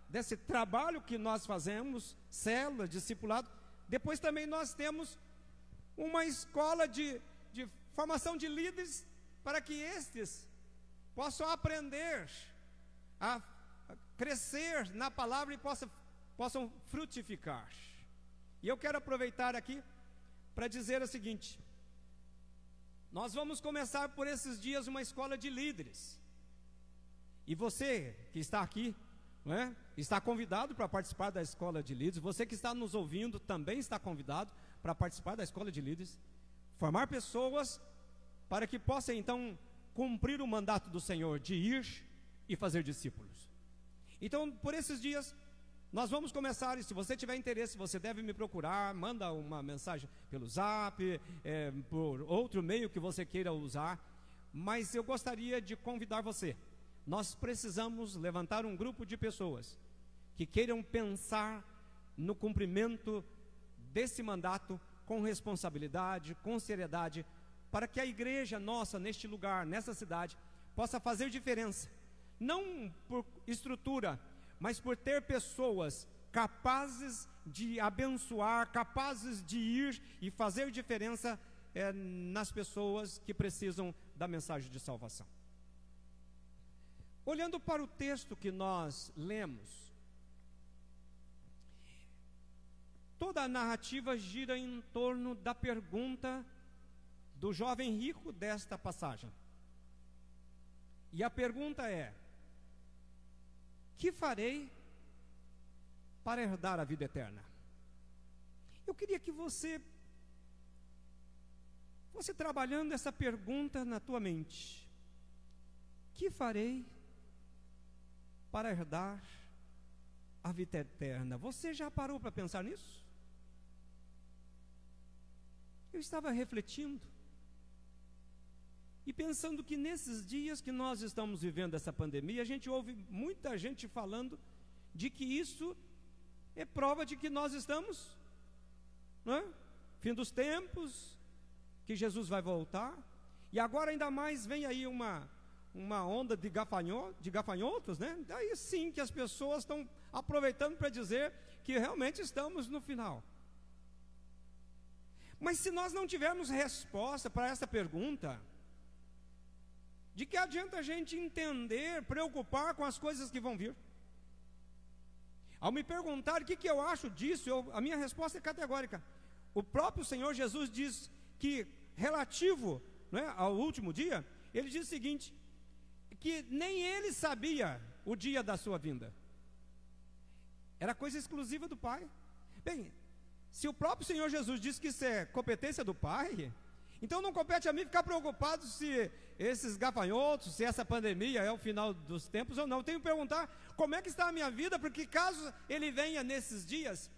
desse trabalho que nós fazemos, célula, discipulado, depois também nós temos uma escola de formação de líderes, para que estes possam aprender a crescer na palavra e possam frutificar. E eu quero aproveitar aqui para dizer o seguinte: nós vamos começar por esses dias uma escola de líderes. E você que está aqui, não é? Está convidado para participar da escola de líderes. Você que está nos ouvindo também está convidado para participar da escola de líderes. Formar pessoas para que possam então cumprir o mandato do Senhor de ir e fazer discípulos. Então, por esses dias, nós vamos começar. E se você tiver interesse, você deve me procurar. Manda uma mensagem pelo Zap, por outro meio que você queira usar. Mas eu gostaria de convidar você. Nós precisamos levantar um grupo de pessoas que queiram pensar no cumprimento desse mandato com responsabilidade, com seriedade, para que a igreja nossa neste lugar, nessa cidade, possa fazer diferença, não por estrutura, mas por ter pessoas capazes de abençoar, capazes de ir e fazer diferença nas pessoas que precisam da mensagem de salvação. Olhando para o texto que nós lemos, toda a narrativa gira em torno da pergunta do jovem rico desta passagem. E a pergunta é: que farei para herdar a vida eterna? Eu queria que você trabalhando essa pergunta na tua mente. Que farei para herdar a vida eterna? Você já parou para pensar nisso? Eu estava refletindo e pensando que nesses dias que nós estamos vivendo essa pandemia, a gente ouve muita gente falando de que isso é prova de que nós estamos, não é? Fim dos tempos, que Jesus vai voltar. E agora ainda mais vem aí uma onda de gafanhotos, né? Daí sim que as pessoas estão aproveitando para dizer que realmente estamos no final. Mas se nós não tivermos resposta para essa pergunta, de que adianta a gente entender, preocupar com as coisas que vão vir? Ao me perguntar o que eu acho disso, a minha resposta é categórica. O próprio Senhor Jesus diz que, relativo, né, ao último dia, ele diz o seguinte: que nem ele sabia o dia da sua vinda. Era coisa exclusiva do Pai. Bem, se o próprio Senhor Jesus disse que isso é competência do Pai, então não compete a mim ficar preocupado se esses gafanhotos, se essa pandemia é o final dos tempos ou não. Eu tenho que perguntar como é que está a minha vida, porque caso ele venha nesses dias,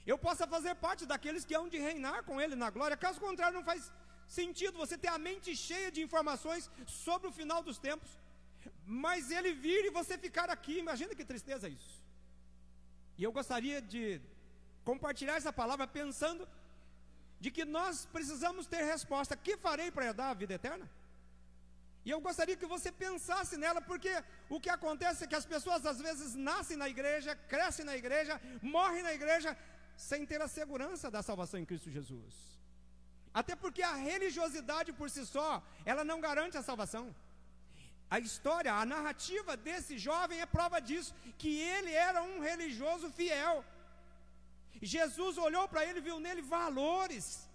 eu possa fazer parte daqueles que hão de reinar com ele na glória. Caso contrário, não faz sentido você ter a mente cheia de informações sobre o final dos tempos, mas ele vir e você ficar aqui. Imagina que tristeza isso. E eu gostaria de compartilhar essa palavra pensando de que nós precisamos ter resposta. Que farei para herdar a vida eterna? E eu gostaria que você pensasse nela, porque o que acontece é que as pessoas às vezes nascem na igreja, crescem na igreja, morrem na igreja, sem ter a segurança da salvação em Cristo Jesus. Até porque a religiosidade por si só, ela não garante a salvação. A história, a narrativa desse jovem é prova disso, que ele era um religioso fiel. Jesus olhou para ele e viu nele valores,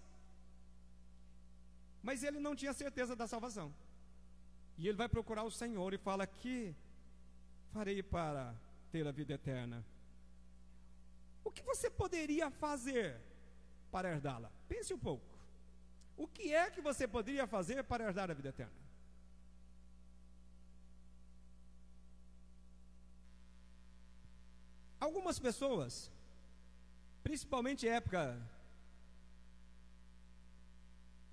mas ele não tinha certeza da salvação. E ele vai procurar o Senhor e fala: que farei para ter a vida eterna? O que você poderia fazer para herdá-la? Pense um pouco. O que é que você poderia fazer para herdar a vida eterna? Algumas pessoas, principalmente época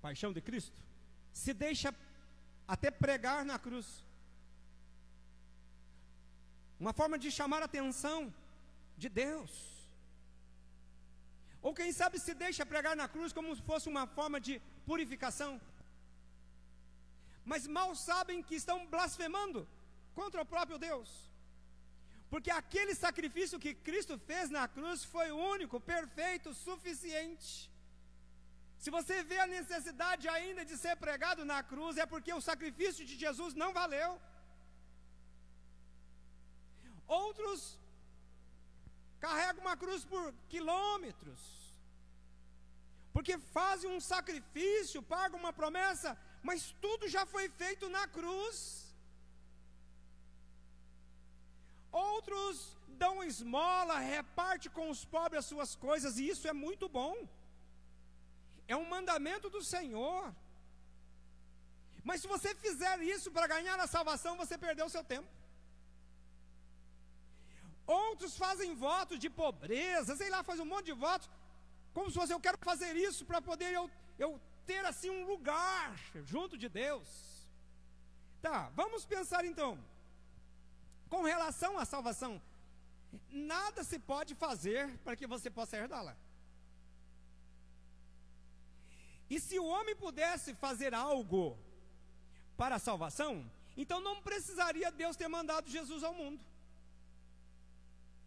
Paixão de Cristo, se deixa até pregar na cruz, uma forma de chamar a atenção de Deus. Ou quem sabe se deixa pregar na cruz como se fosse uma forma de purificação. Mas mal sabem que estão blasfemando contra o próprio Deus. Porque aquele sacrifício que Cristo fez na cruz foi único, perfeito, suficiente. Se você vê a necessidade ainda de ser pregado na cruz, é porque o sacrifício de Jesus não valeu. Outros carregam uma cruz por quilômetros, porque fazem um sacrifício, pagam uma promessa, mas tudo já foi feito na cruz. Outros dão esmola, reparte com os pobres as suas coisas, e isso é muito bom. É um mandamento do Senhor. Mas se você fizer isso para ganhar a salvação, você perdeu o seu tempo. Outros fazem votos de pobreza, sei lá, faz um monte de votos, como se fosse, eu quero fazer isso para poder eu ter assim um lugar junto de Deus. Tá, vamos pensar então, com relação à salvação, nada se pode fazer para que você possa herdá-la. E se o homem pudesse fazer algo para a salvação, então não precisaria Deus ter mandado Jesus ao mundo.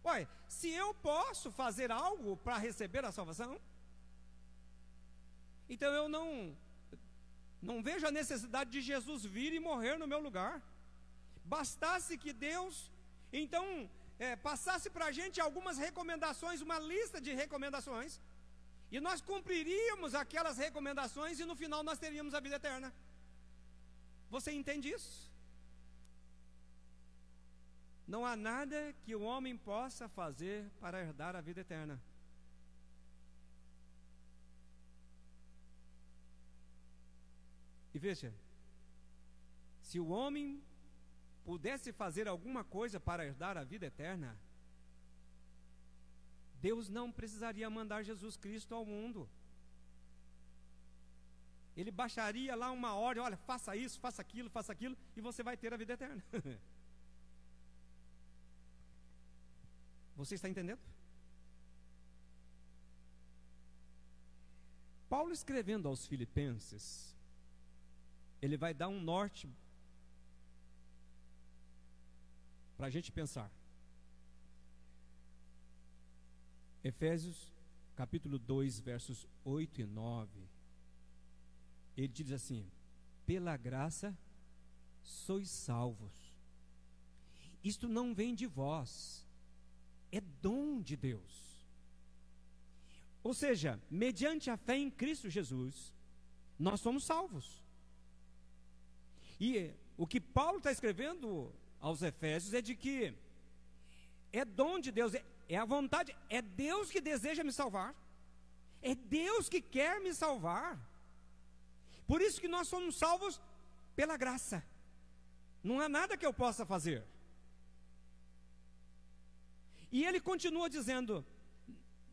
Ué, se eu posso fazer algo para receber a salvação, então eu não vejo a necessidade de Jesus vir e morrer no meu lugar. Bastasse que Deus, então, passasse para a gente algumas recomendações, uma lista de recomendações, e nós cumpriríamos aquelas recomendações, e no final nós teríamos a vida eterna. Você entende isso? Não há nada que o homem possa fazer para herdar a vida eterna. E veja, se o homem pudesse fazer alguma coisa para herdar a vida eterna, Deus não precisaria mandar Jesus Cristo ao mundo. Ele baixaria lá uma ordem, olha, faça isso, faça aquilo, e você vai ter a vida eterna. Você está entendendo? Paulo, escrevendo aos Filipenses, ele vai dar um norte para a gente pensar. Efésios capítulo 2, versos 8 e 9, ele diz assim: pela graça sois salvos, isto não vem de vós, é dom de Deus. Ou seja, mediante a fé em Cristo Jesus, nós somos salvos. E o que Paulo está escrevendo aos Efésios é de que é dom de Deus, é a vontade, é Deus que deseja me salvar, é Deus que quer me salvar. Por isso que nós somos salvos pela graça. Não há nada que eu possa fazer. E ele continua dizendo,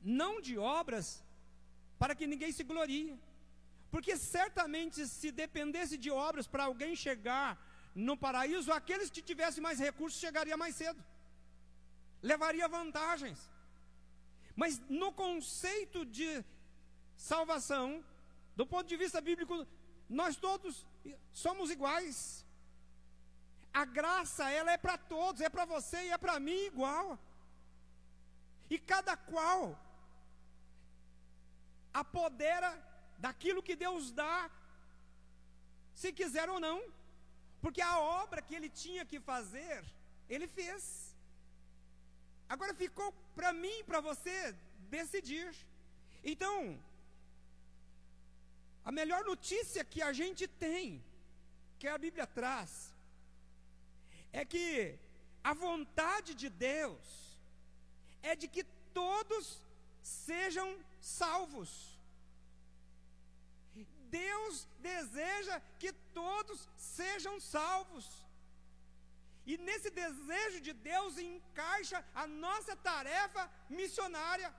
não de obras, para que ninguém se glorie. Porque certamente se dependesse de obras para alguém chegar no paraíso, aqueles que tivessem mais recursos chegariam mais cedo, levaria vantagens. Mas no conceito de salvação, do ponto de vista bíblico, nós todos somos iguais. A graça, ela é para todos, é para você e é para mim igual. E cada qual apodera daquilo que Deus dá, se quiser ou não, porque a obra que ele tinha que fazer, ele fez. Agora ficou para mim e para você decidir. Então, a melhor notícia que a gente tem, que a Bíblia traz, é que a vontade de Deus é de que todos sejam salvos. Deus deseja que todos sejam salvos. E nesse desejo de Deus encaixa a nossa tarefa missionária.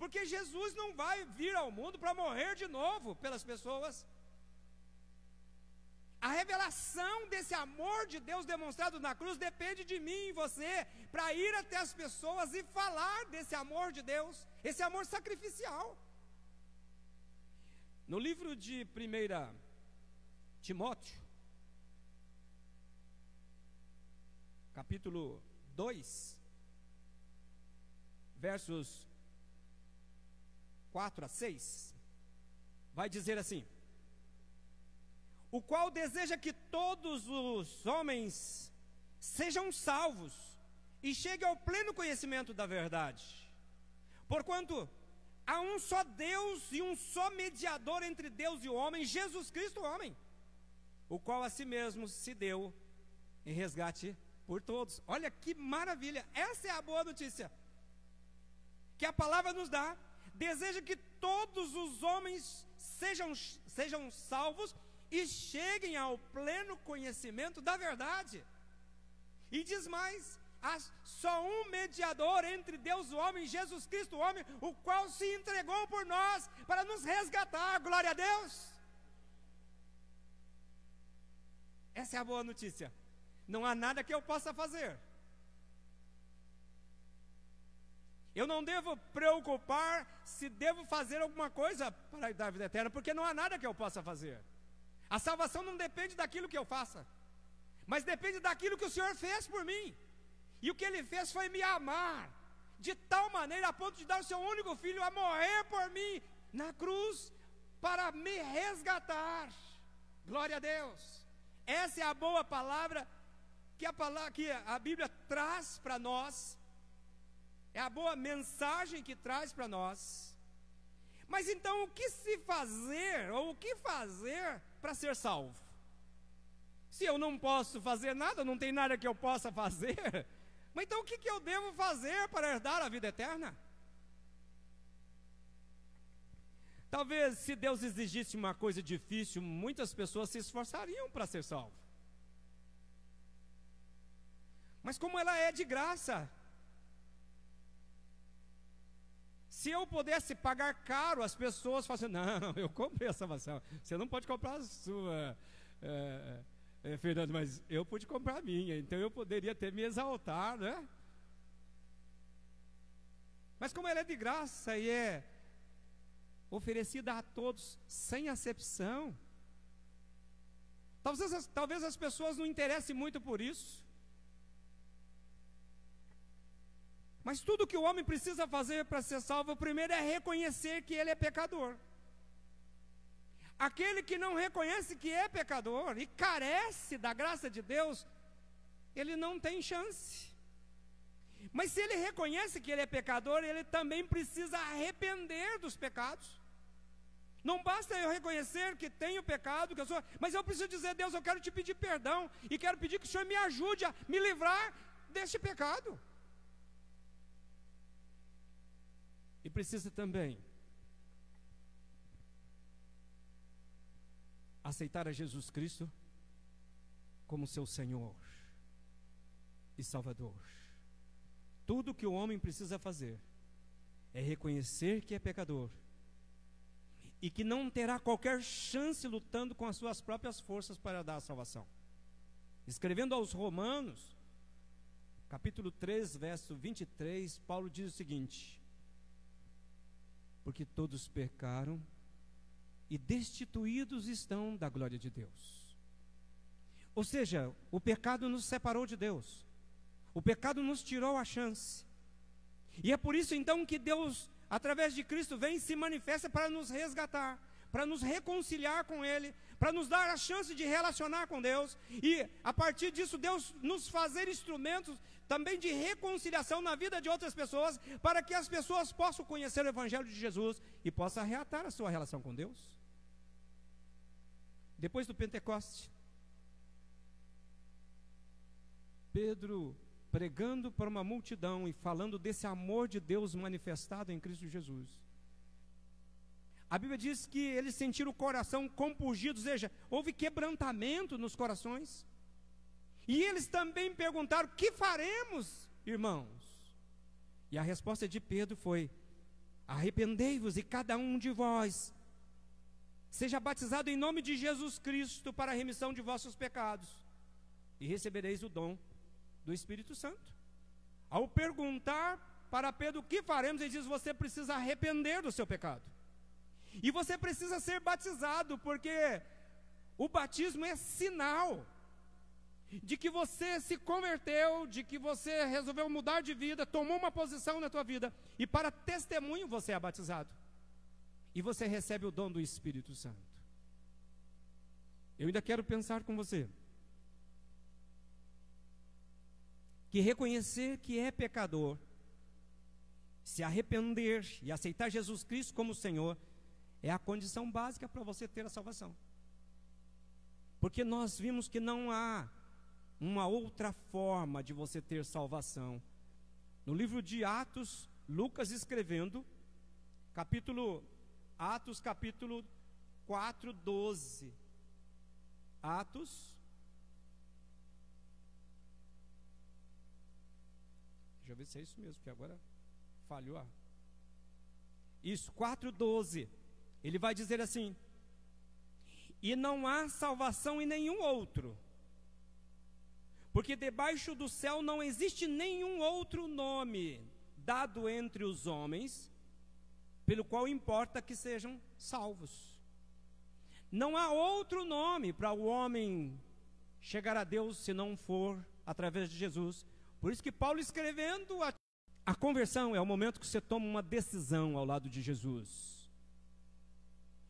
Porque Jesus não vai vir ao mundo para morrer de novo pelas pessoas. A revelação desse amor de Deus demonstrado na cruz depende de mim e você, para ir até as pessoas e falar desse amor de Deus, esse amor sacrificial. No livro de 1 Timóteo, capítulo 2, versos 4 a 6, vai dizer assim: o qual deseja que todos os homens sejam salvos e cheguem ao pleno conhecimento da verdade. Porquanto há um só Deus e um só mediador entre Deus e o homem, Jesus Cristo, o homem, o qual a si mesmo se deu em resgate por todos. Olha que maravilha, essa é a boa notícia que a palavra nos dá. Deseja que todos os homens sejam salvos e cheguem ao pleno conhecimento da verdade. E diz mais: há só um mediador entre Deus e o homem, Jesus Cristo o homem, o qual se entregou por nós para nos resgatar. Glória a Deus. Essa é a boa notícia. Não há nada que eu possa fazer. Eu não devo preocupar se devo fazer alguma coisa para dar vida eterna, porque não há nada que eu possa fazer. A salvação não depende daquilo que eu faça, mas depende daquilo que o Senhor fez por mim. E o que Ele fez foi me amar de tal maneira a ponto de dar o seu único filho a morrer por mim na cruz para me resgatar. Glória a Deus. Essa é a boa palavra que a Bíblia traz para nós. É a boa mensagem que traz para nós. Mas então o que se fazer, ou o que fazer para ser salvo? Se eu não posso fazer nada, não tem nada que eu possa fazer, mas então o que eu devo fazer para herdar a vida eterna? Talvez se Deus exigisse uma coisa difícil, muitas pessoas se esforçariam para ser salvo. Mas como ela é de graça, se eu pudesse pagar caro, as pessoas falam assim: não, eu comprei a salvação, você não pode comprar a sua, Fernando, mas eu pude comprar a minha, então eu poderia até me exaltar, né? Mas como ela é de graça e é oferecida a todos sem acepção, talvez as pessoas não interessem muito por isso. Mas tudo que o homem precisa fazer para ser salvo, primeiro é reconhecer que ele é pecador. Aquele que não reconhece que é pecador e carece da graça de Deus, ele não tem chance. Mas se ele reconhece que ele é pecador, ele também precisa arrepender dos pecados. Não basta eu reconhecer que tenho pecado, que eu sou, mas eu preciso dizer: Deus, eu quero te pedir perdão e quero pedir que o Senhor me ajude a me livrar deste pecado. E precisa também aceitar a Jesus Cristo como seu Senhor e Salvador. Tudo que o homem precisa fazer é reconhecer que é pecador e que não terá qualquer chance lutando com as suas próprias forças para dar a salvação. Escrevendo aos Romanos, capítulo 3, verso 23, Paulo diz o seguinte: porque todos pecaram e destituídos estão da glória de Deus. Ou seja, o pecado nos separou de Deus. O pecado nos tirou a chance. E é por isso então que Deus, através de Cristo, vem e se manifesta para nos resgatar, para nos reconciliar com Ele, para nos dar a chance de relacionar com Deus. E a partir disso, Deus nos fazer instrumentos também de reconciliação na vida de outras pessoas, para que as pessoas possam conhecer o Evangelho de Jesus e possam reatar a sua relação com Deus. Depois do Pentecoste, Pedro, pregando para uma multidão e falando desse amor de Deus manifestado em Cristo Jesus, a Bíblia diz que eles sentiram o coração compungido, ou seja, houve quebrantamento nos corações. E eles também perguntaram: que faremos, irmãos? E a resposta de Pedro foi: arrependei-vos e cada um de vós seja batizado em nome de Jesus Cristo para a remissão de vossos pecados, e recebereis o dom do Espírito Santo. Ao perguntar para Pedro o que faremos, ele diz: você precisa arrepender do seu pecado, e você precisa ser batizado, porque o batismo é sinal de que você se converteu, de que você resolveu mudar de vida, tomou uma posição na tua vida, e para testemunho você é batizado, e você recebe o dom do Espírito Santo. Eu ainda quero pensar com você que reconhecer que é pecador, se arrepender e aceitar Jesus Cristo como Senhor, é a condição básica para você ter a salvação. Porque nós vimos que não há uma outra forma de você ter salvação. No livro de Atos, Lucas escrevendo, Atos capítulo 4, 12. Atos. Deixa eu ver se é isso mesmo, porque agora falhou. Isso, 4, 12. Ele vai dizer assim: e não há salvação em nenhum outro, porque debaixo do céu não existe nenhum outro nome dado entre os homens, pelo qual importa que sejam salvos. Não há outro nome para o homem chegar a Deus se não for através de Jesus. Por isso que Paulo, escrevendo, a conversão é o momento que você toma uma decisão ao lado de Jesus,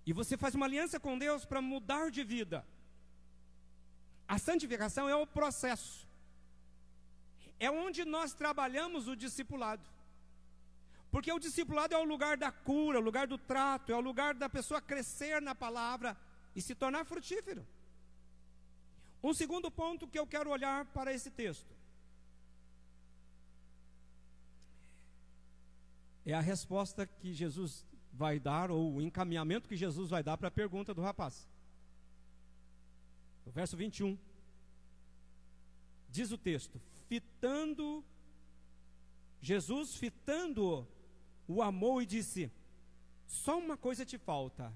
e você faz uma aliança com Deus para mudar de vida. A santificação é o processo, é onde nós trabalhamos o discipulado, porque o discipulado é o lugar da cura, o lugar do trato, é o lugar da pessoa crescer na palavra e se tornar frutífero. Um segundo ponto que eu quero olhar para esse texto é a resposta que Jesus vai dar, ou o encaminhamento que Jesus vai dar para a pergunta do rapaz. No verso 21, diz o texto: Jesus fitando-o, o amou e disse: só uma coisa te falta,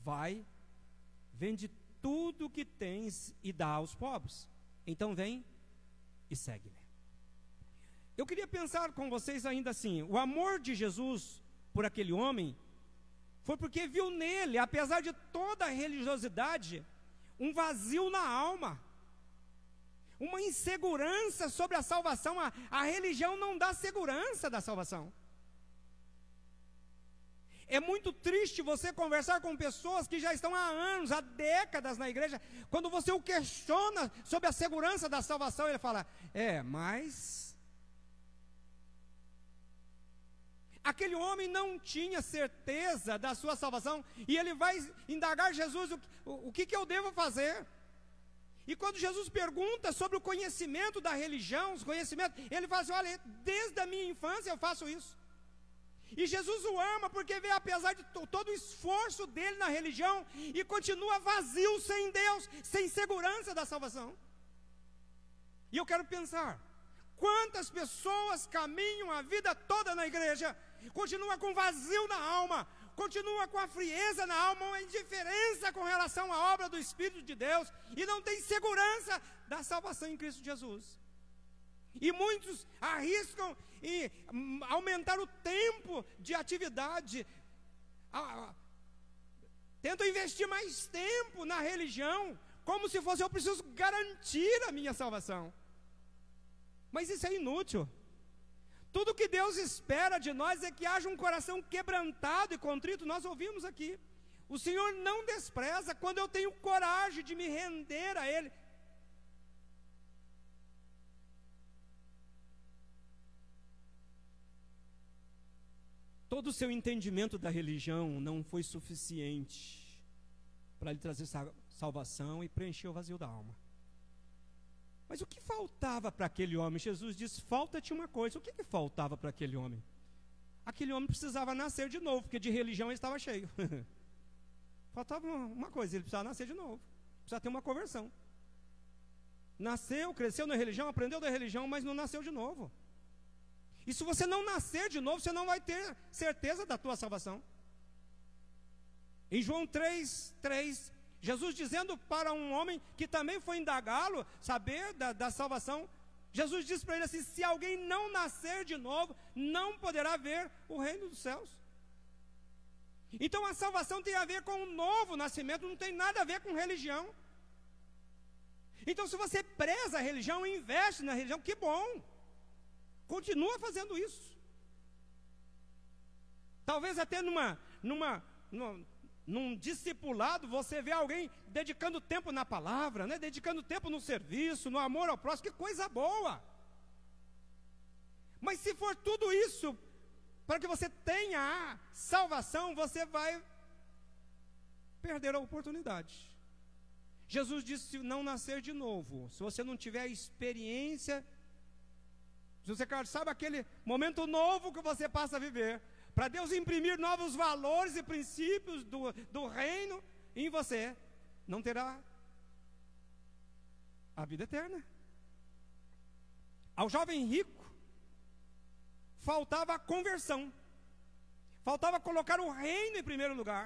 vai, vende tudo o que tens e dá aos pobres, então vem e segue-me. Eu queria pensar com vocês ainda assim: o amor de Jesus por aquele homem foi porque viu nele, apesar de toda a religiosidade, um vazio na alma, uma insegurança sobre a salvação. A religião não dá segurança da salvação. É muito triste você conversar com pessoas que já estão há anos, há décadas na igreja. Quando você o questiona sobre a segurança da salvação, ele fala: mas aquele homem não tinha certeza da sua salvação, e ele vai indagar Jesus: o que eu devo fazer? E quando Jesus pergunta sobre o conhecimento da religião, os conhecimentos, ele fala assim: olha, desde a minha infância eu faço isso. E Jesus o ama porque vê, apesar de todo o esforço dele na religião, e continua vazio, sem Deus, sem segurança da salvação. E eu quero pensar: quantas pessoas caminham a vida toda na igreja, continua com vazio na alma, continua com a frieza na alma, uma indiferença com relação à obra do Espírito de Deus, e não tem segurança da salvação em Cristo Jesus. E muitos arriscam em aumentar o tempo de atividade, tentam investir mais tempo na religião, como se fosse: eu preciso garantir a minha salvação. Mas isso é inútil. Tudo que Deus espera de nós é que haja um coração quebrantado e contrito. Nós ouvimos aqui: o Senhor não despreza quando eu tenho coragem de me render a Ele. Todo o seu entendimento da religião não foi suficiente para lhe trazer salvação e preencher o vazio da alma. Mas o que faltava para aquele homem? Jesus diz: falta-te uma coisa. O que faltava para aquele homem? Aquele homem precisava nascer de novo, porque de religião ele estava cheio. Faltava uma coisa: ele precisava nascer de novo, precisava ter uma conversão. Nasceu, cresceu na religião, aprendeu da religião, mas não nasceu de novo. E se você não nascer de novo, você não vai ter certeza da tua salvação. Em João 3:3, Jesus dizendo para um homem que também foi indagá-lo, saber da salvação, Jesus disse para ele assim: se alguém não nascer de novo, não poderá ver o reino dos céus. Então a salvação tem a ver com um novo nascimento, não tem nada a ver com religião. Então se você preza a religião, investe na religião, que bom, continua fazendo isso. Talvez até num discipulado você vê alguém dedicando tempo na palavra, né? Dedicando tempo no serviço, no amor ao próximo, que coisa boa. Mas se for tudo isso para que você tenha a salvação, você vai perder a oportunidade. Jesus disse: se não nascer de novo, se você não tiver experiência, se você sabe aquele momento novo que você passa a viver, para Deus imprimir novos valores e princípios do reino em você, não terá a vida eterna. Ao jovem rico faltava a conversão, faltava colocar o reino em primeiro lugar.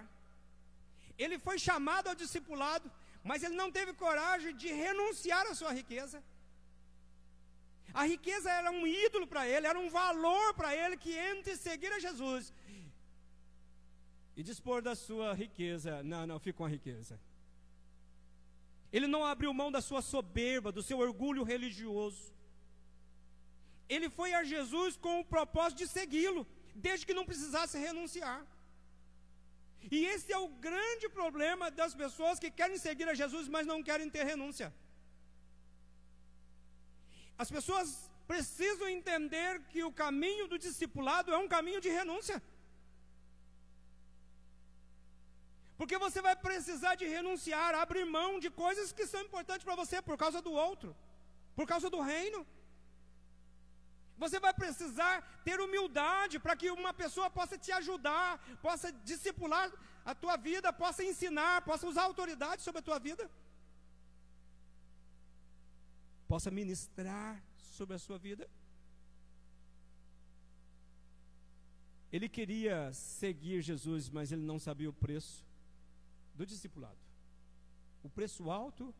Ele foi chamado ao discipulado, mas ele não teve coragem de renunciar à sua riqueza. A riqueza era um ídolo para ele, era um valor para ele, que entre seguir a Jesus e dispor da sua riqueza, não, fica com a riqueza. Ele não abriu mão da sua soberba, do seu orgulho religioso. Ele foi a Jesus com o propósito de segui-lo, desde que não precisasse renunciar. E esse é o grande problema das pessoas que querem seguir a Jesus, mas não querem ter renúncia. As pessoas precisam entender que o caminho do discipulado é um caminho de renúncia. Porque você vai precisar de renunciar, abrir mão de coisas que são importantes para você, por causa do outro, por causa do reino. Você vai precisar ter humildade para que uma pessoa possa te ajudar, possa discipular a tua vida, possa ensinar, possa usar autoridade sobre a tua vida, possa ministrar sobre a sua vida. Ele queria seguir Jesus, mas ele não sabia o preço do discipulado, o preço alto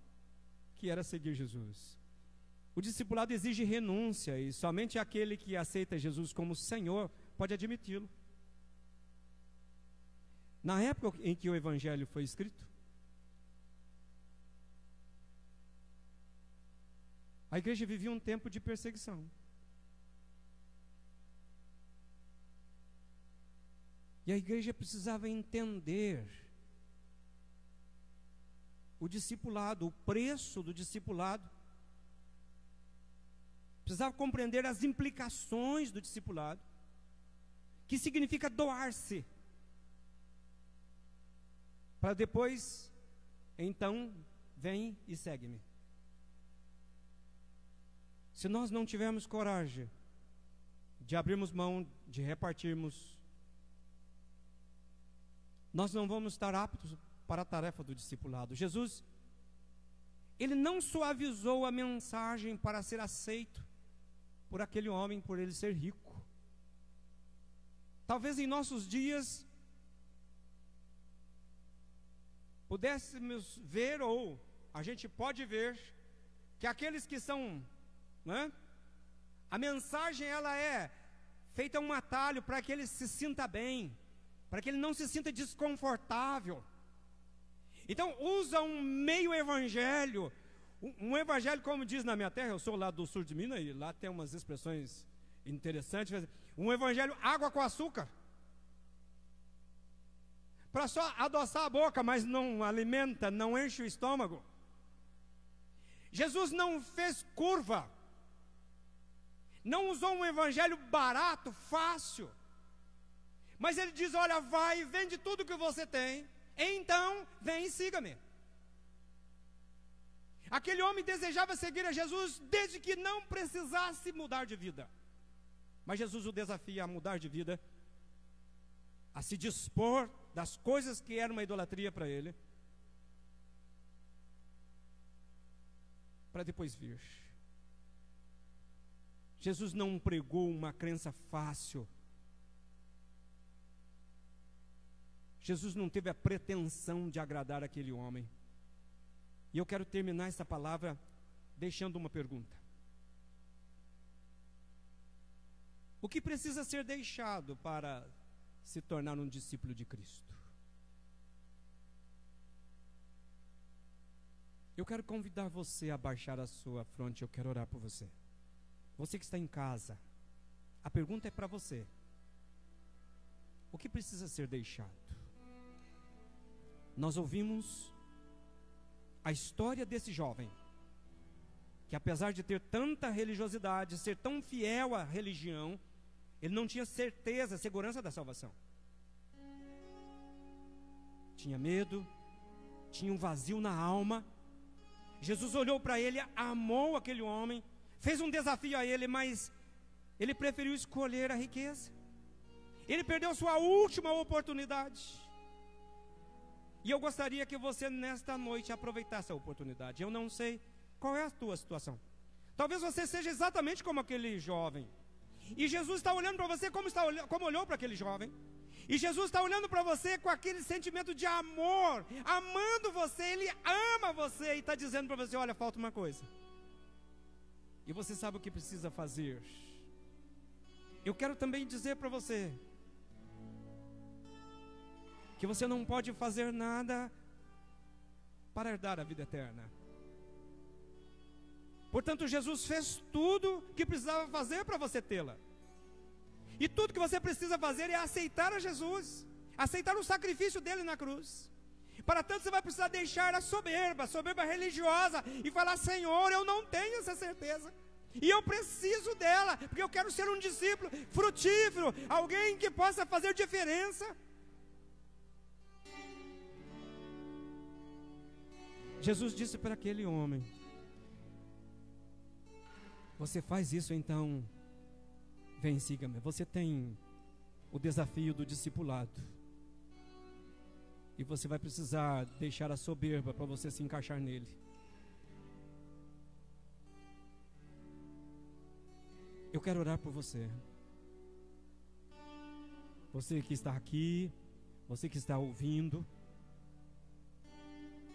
que era seguir Jesus. O discipulado exige renúncia, e somente aquele que aceita Jesus como Senhor pode admiti-lo. Na época em que o Evangelho foi escrito, a igreja vivia um tempo de perseguição. E a igreja precisava entender o discipulado, o preço do discipulado. Precisava compreender as implicações do discipulado, que significa doar-se, para depois, então, vem e segue-me. Se nós não tivermos coragem de abrirmos mão, de repartirmos, nós não vamos estar aptos para a tarefa do discipulado. Jesus, ele não suavizou a mensagem para ser aceito por aquele homem, por ele ser rico. Talvez em nossos dias pudéssemos ver, ou a gente pode ver, que aqueles que são, né, a mensagem ela é feita um atalho para que ele se sinta bem, para que ele não se sinta desconfortável. Então usa um meio evangelho, um evangelho, como diz na minha terra, eu sou lá do sul de Minas, e lá tem umas expressões interessantes, um evangelho água com açúcar, para só adoçar a boca, mas não alimenta, não enche o estômago. Jesus não fez curva, não usou um evangelho barato, fácil, mas ele diz: olha, vai, vende tudo que você tem, então vem e siga-me. Aquele homem desejava seguir a Jesus desde que não precisasse mudar de vida, mas Jesus o desafia a mudar de vida, a se dispor das coisas que eram uma idolatria para ele, para depois vir. Jesus não pregou uma crença fácil. Jesus não teve a pretensão de agradar aquele homem. E eu quero terminar essa palavra deixando uma pergunta. O que precisa ser deixado para se tornar um discípulo de Cristo? Eu quero convidar você a baixar a sua fronte, eu quero orar por você. Você que está em casa, a pergunta é para você. O que precisa ser deixado? Nós ouvimos a história desse jovem, que apesar de ter tanta religiosidade, ser tão fiel à religião, ele não tinha certeza, segurança da salvação. Tinha medo, tinha um vazio na alma. Jesus olhou para ele, amou aquele homem, fez um desafio a ele, mas ele preferiu escolher a riqueza. Ele perdeu sua última oportunidade. E eu gostaria que você nesta noite aproveitasse a oportunidade. Eu não sei qual é a tua situação. Talvez você seja exatamente como aquele jovem. E Jesus está olhando para você como olhou para aquele jovem. E Jesus está olhando para você com aquele sentimento de amor, amando você, Ele ama você e está dizendo para você, olha, falta uma coisa. E você sabe o que precisa fazer. Eu quero também dizer para você que você não pode fazer nada para herdar a vida eterna. Portanto, Jesus fez tudo que precisava fazer para você tê-la. E tudo que você precisa fazer é aceitar a Jesus, aceitar o sacrifício dele na cruz. Para tanto, você vai precisar deixar a soberba religiosa, e falar, Senhor, eu não tenho essa certeza, e eu preciso dela, porque eu quero ser um discípulo frutífero, alguém que possa fazer diferença. Jesus disse para aquele homem, você faz isso, então vem, siga-me. Você tem o desafio do discipulado, e você vai precisar deixar a soberba para você se encaixar nele. Eu quero orar por você. Você que está aqui, você que está ouvindo.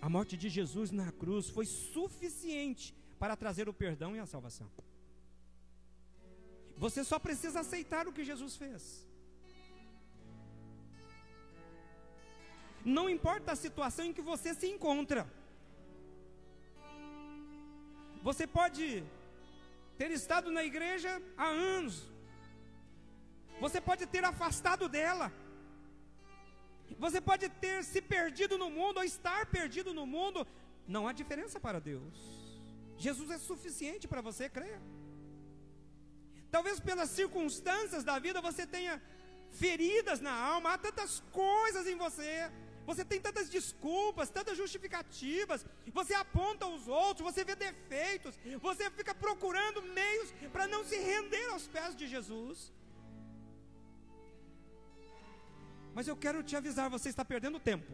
A morte de Jesus na cruz foi suficiente para trazer o perdão e a salvação. Você só precisa aceitar o que Jesus fez. Não importa a situação em que você se encontra. Você pode ter estado na igreja há anos. Você pode ter afastado dela. Você pode ter se perdido no mundo ou estar perdido no mundo. Não há diferença para Deus. Jesus é suficiente para você, creia. Talvez pelas circunstâncias da vida você tenha feridas na alma. Há tantas coisas em você. Você tem tantas desculpas, tantas justificativas. Você aponta aos outros, você vê defeitos. Você fica procurando meios para não se render aos pés de Jesus. Mas eu quero te avisar, você está perdendo tempo.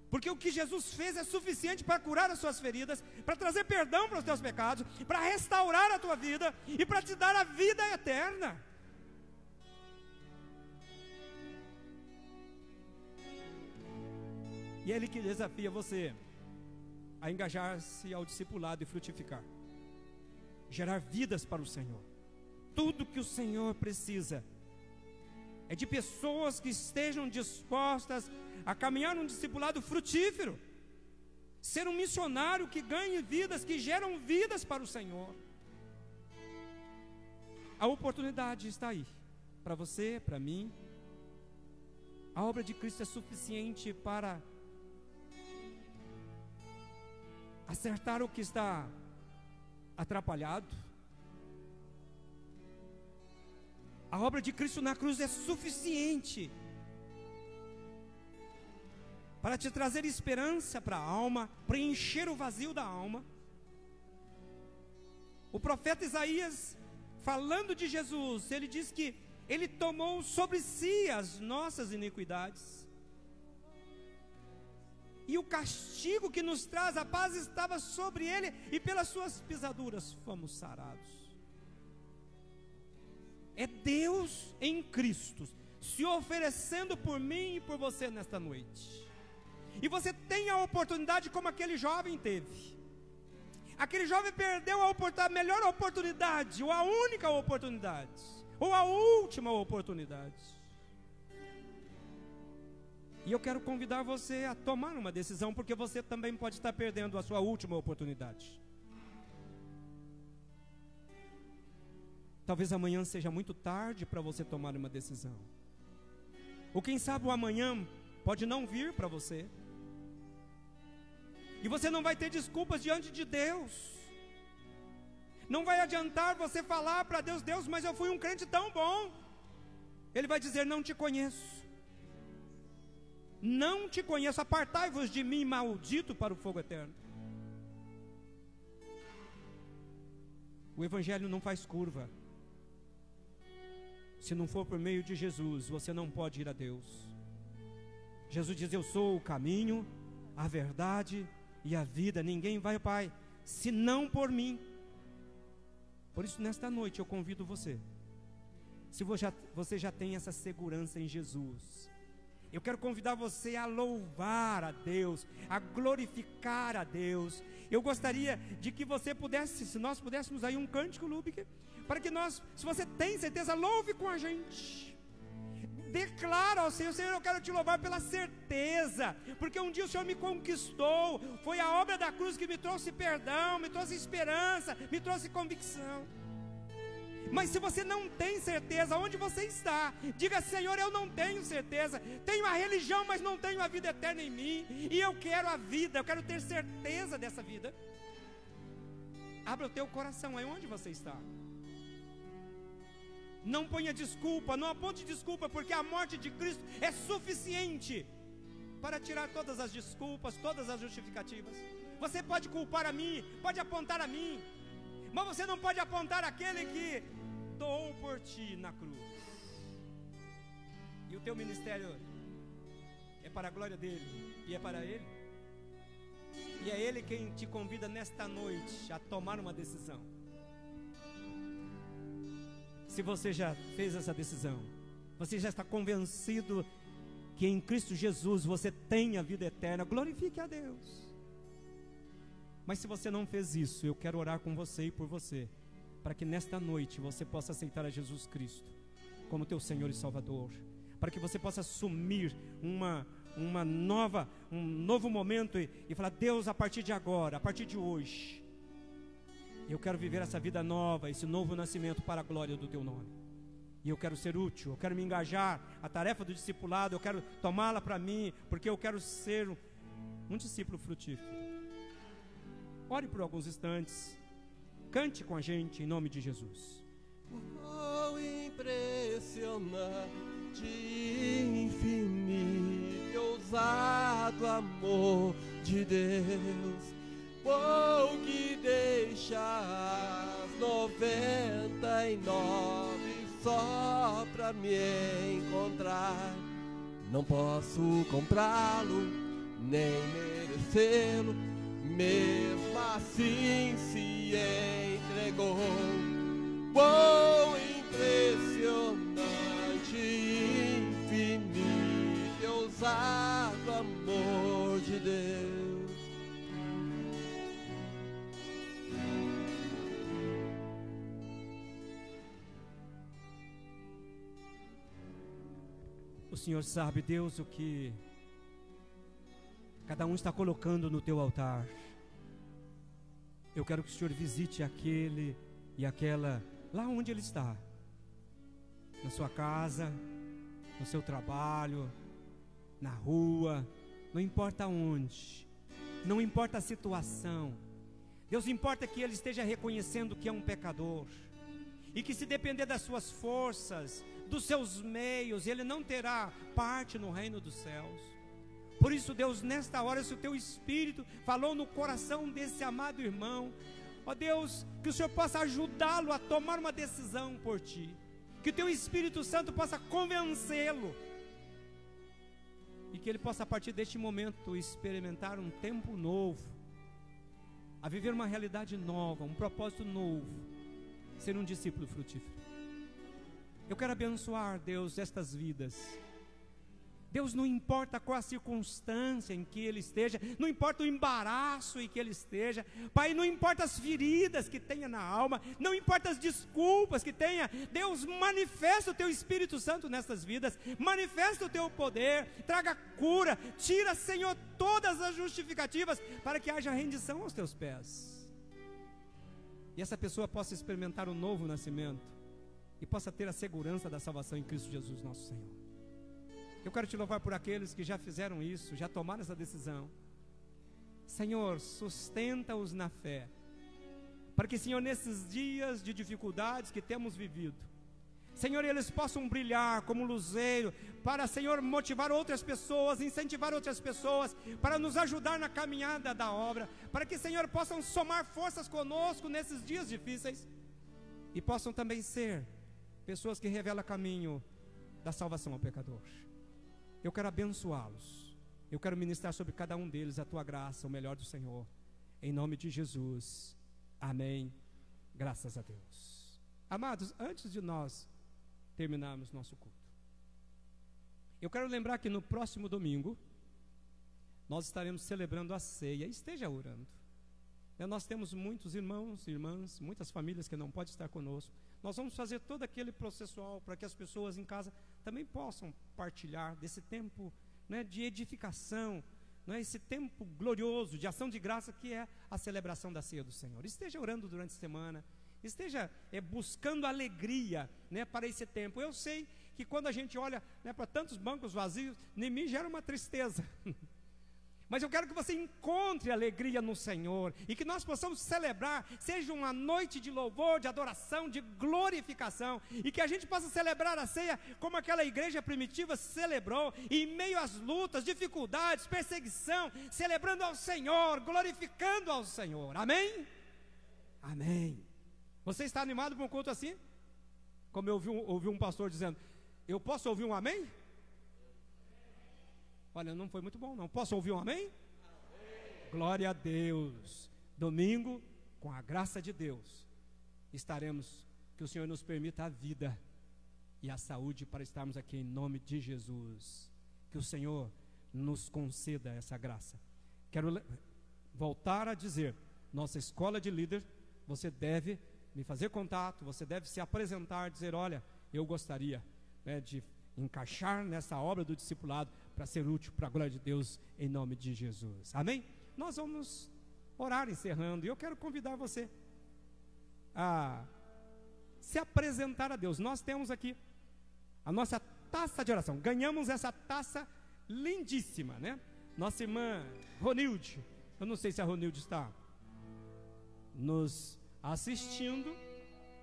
Porque o que Jesus fez é suficiente para curar as suas feridas, para trazer perdão para os teus pecados, para restaurar a tua vida e para te dar a vida eterna. E é Ele que desafia você a engajar-se ao discipulado e frutificar, gerar vidas para o Senhor. Tudo que o Senhor precisa é de pessoas que estejam dispostas a caminhar num discipulado frutífero, ser um missionário que ganhe vidas, que geram vidas para o Senhor. A oportunidade está aí, para você, para mim. A obra de Cristo é suficiente para acertar o que está atrapalhado. A obra de Cristo na cruz é suficiente para te trazer esperança para a alma, preencher o vazio da alma. O profeta Isaías, falando de Jesus, ele diz que Ele tomou sobre si as nossas iniquidades, e o castigo que nos traz a paz estava sobre Ele, e pelas suas pisaduras fomos sarados. É Deus em Cristo se oferecendo por mim e por você nesta noite. E você tem a oportunidade como aquele jovem teve. Aquele jovem perdeu a melhor oportunidade, ou a única oportunidade, ou a última oportunidade. E eu quero convidar você a tomar uma decisão, porque você também pode estar perdendo a sua última oportunidade. Talvez amanhã seja muito tarde para você tomar uma decisão. Ou quem sabe o amanhã pode não vir para você. E você não vai ter desculpas diante de Deus. Não vai adiantar você falar para Deus: Deus, mas eu fui um crente tão bom. Ele vai dizer: não te conheço. Não te conheço, apartai-vos de mim, maldito, para o fogo eterno. O Evangelho não faz curva. Se não for por meio de Jesus, você não pode ir a Deus. Jesus diz: eu sou o caminho, a verdade e a vida. Ninguém vai ao Pai, senão por mim. Por isso, nesta noite, eu convido você. Se você já tem essa segurança em Jesus, eu quero convidar você a louvar a Deus, a glorificar a Deus. Eu gostaria de que você pudesse, se nós pudéssemos aí um cântico, Lúbica, para que nós, se você tem certeza, louve com a gente. Declara ao Senhor: Senhor, eu quero te louvar pela certeza, porque um dia o Senhor me conquistou. Foi a obra da cruz que me trouxe perdão, me trouxe esperança, me trouxe convicção. Mas se você não tem certeza, onde você está? Diga: Senhor, eu não tenho certeza. Tenho a religião, mas não tenho a vida eterna em mim. E eu quero a vida, eu quero ter certeza dessa vida. Abra o teu coração aí onde você está. Não ponha desculpa, não aponte desculpa, porque a morte de Cristo é suficiente para tirar todas as desculpas, todas as justificativas. Você pode culpar a mim, pode apontar a mim, mas você não pode apontar aquele que doou por ti na cruz. E o teu ministério é para a glória dele, e é para ele. E é ele quem te convida nesta noite a tomar uma decisão. Se você já fez essa decisão, você já está convencido que em Cristo Jesus você tem a vida eterna, glorifique a Deus. Mas se você não fez isso, eu quero orar com você e por você, para que nesta noite você possa aceitar a Jesus Cristo como teu Senhor e Salvador, para que você possa assumir um novo momento e falar: Deus, a partir de agora, a partir de hoje, eu quero viver essa vida nova, esse novo nascimento para a glória do teu nome. E eu quero ser útil, eu quero me engajar. A tarefa do discipulado, eu quero tomá-la para mim, porque eu quero ser um discípulo frutífero. Ore por alguns instantes. Cante com a gente em nome de Jesus. Oh, impressionante, infinito, ousado amor de Deus. Oh, que deixa as 99 só pra me encontrar. Não posso comprá-lo, nem merecê-lo, mesmo assim se entregou. Oh, impressionante, infinito, ousado amor de Deus. O Senhor sabe, Deus, o que cada um está colocando no teu altar. Eu quero que o Senhor visite aquele e aquela lá onde ele está, na sua casa, no seu trabalho, na rua, não importa onde, não importa a situação. Deus, importa que ele esteja reconhecendo que é um pecador, e que se depender das suas forças, dos seus meios, ele não terá parte no reino dos céus. Por isso, Deus, nesta hora, se o teu Espírito falou no coração desse amado irmão, ó Deus, que o Senhor possa ajudá-lo a tomar uma decisão por ti, que o teu Espírito Santo possa convencê-lo, e que ele possa a partir deste momento experimentar um tempo novo, a viver uma realidade nova, um propósito novo, ser um discípulo frutífero. Eu quero abençoar, Deus, estas vidas. Deus, não importa qual a circunstância em que ele esteja, não importa o embaraço em que ele esteja, Pai, não importa as feridas que tenha na alma, não importa as desculpas que tenha, Deus, manifesta o teu Espírito Santo nessas vidas, manifesta o teu poder, traga cura, tira, Senhor, todas as justificativas, para que haja rendição aos teus pés, e essa pessoa possa experimentar o novo nascimento, e possa ter a segurança da salvação em Cristo Jesus nosso Senhor. Eu quero te louvar por aqueles que já fizeram isso, já tomaram essa decisão. Senhor, sustenta-os na fé, para que, Senhor, nesses dias de dificuldades que temos vivido, Senhor, eles possam brilhar como luzeiro, para, Senhor, motivar outras pessoas, incentivar outras pessoas, para nos ajudar na caminhada da obra, para que, Senhor, possam somar forças conosco nesses dias difíceis, e possam também ser pessoas que revelam caminho da salvação ao pecador. Eu quero abençoá-los, eu quero ministrar sobre cada um deles a tua graça, o melhor do Senhor, em nome de Jesus, amém, graças a Deus. Amados, antes de nós terminarmos nosso culto, eu quero lembrar que no próximo domingo, nós estaremos celebrando a ceia, esteja orando. Nós temos muitos irmãos e irmãs, muitas famílias que não podem estar conosco. Nós vamos fazer todo aquele processual para que as pessoas em casa também possam partilhar desse tempo, né, de edificação, né, esse tempo glorioso de ação de graça que é a celebração da ceia do Senhor. Esteja orando durante a semana, esteja buscando alegria, né, para esse tempo. Eu sei que quando a gente olha, né, para tantos bancos vazios, em mim gera uma tristeza. Mas eu quero que você encontre alegria no Senhor, e que nós possamos celebrar, seja uma noite de louvor, de adoração, de glorificação, e que a gente possa celebrar a ceia como aquela igreja primitiva celebrou, em meio às lutas, dificuldades, perseguição, celebrando ao Senhor, glorificando ao Senhor, amém? Amém. Você está animado para um culto assim? Como eu ouvi um pastor dizendo, eu posso ouvir um amém? Olha, não foi muito bom não. Posso ouvir um amém? Amém. Glória a Deus. Domingo, com a graça de Deus, estaremos, que o Senhor nos permita a vida e a saúde para estarmos aqui em nome de Jesus. Que o Senhor nos conceda essa graça. Quero voltar a dizer, nossa escola de líder, você deve me fazer contato, você deve se apresentar, dizer, olha, eu gostaria, né, de encaixar nessa obra do discipulado para ser útil para a glória de Deus, em nome de Jesus, amém? Nós vamos orar encerrando, e eu quero convidar você a se apresentar a Deus. Nós temos aqui a nossa taça de oração, ganhamos essa taça lindíssima, né? Nossa irmã Ronilde, eu não sei se a Ronilde está nos assistindo,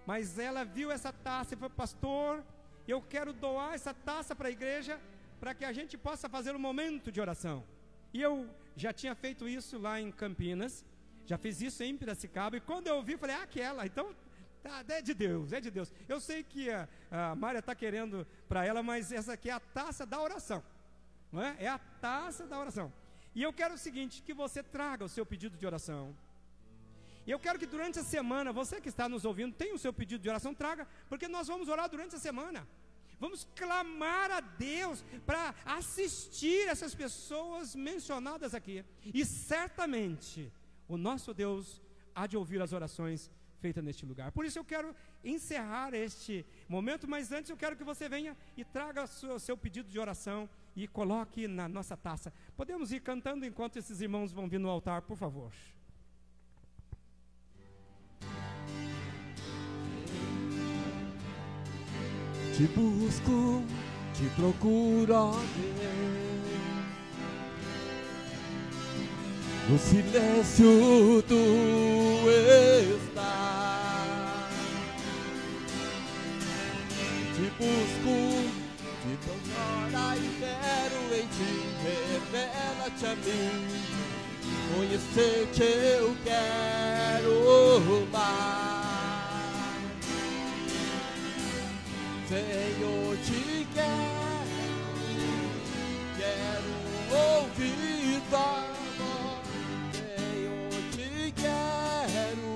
mas ela viu essa taça e falou, pastor, eu quero doar essa taça para a igreja, para que a gente possa fazer um momento de oração. E eu já tinha feito isso lá em Campinas, já fiz isso em Piracicaba, e quando eu vi, falei, aquela, então, tá, é de Deus, é de Deus. Eu sei que a Mária está querendo para ela, mas essa aqui é a taça da oração, não é? É a taça da oração. E eu quero o seguinte, que você traga o seu pedido de oração. E eu quero que durante a semana, você que está nos ouvindo, tenha o seu pedido de oração, traga, porque nós vamos orar durante a semana. Vamos clamar a Deus para assistir essas pessoas mencionadas aqui. E certamente o nosso Deus há de ouvir as orações feitas neste lugar. Por isso eu quero encerrar este momento, mas antes eu quero que você venha e traga o seu pedido de oração e coloque na nossa taça. Podemos ir cantando enquanto esses irmãos vão vir no altar, por favor. Te busco, te procuro, ó Deus, no silêncio tu estás. Te busco, te procuro e quero em ti, revela-te a mim, conhecer-te eu quero mais. Senhor, te quero ouvir tua voz. Senhor, te quero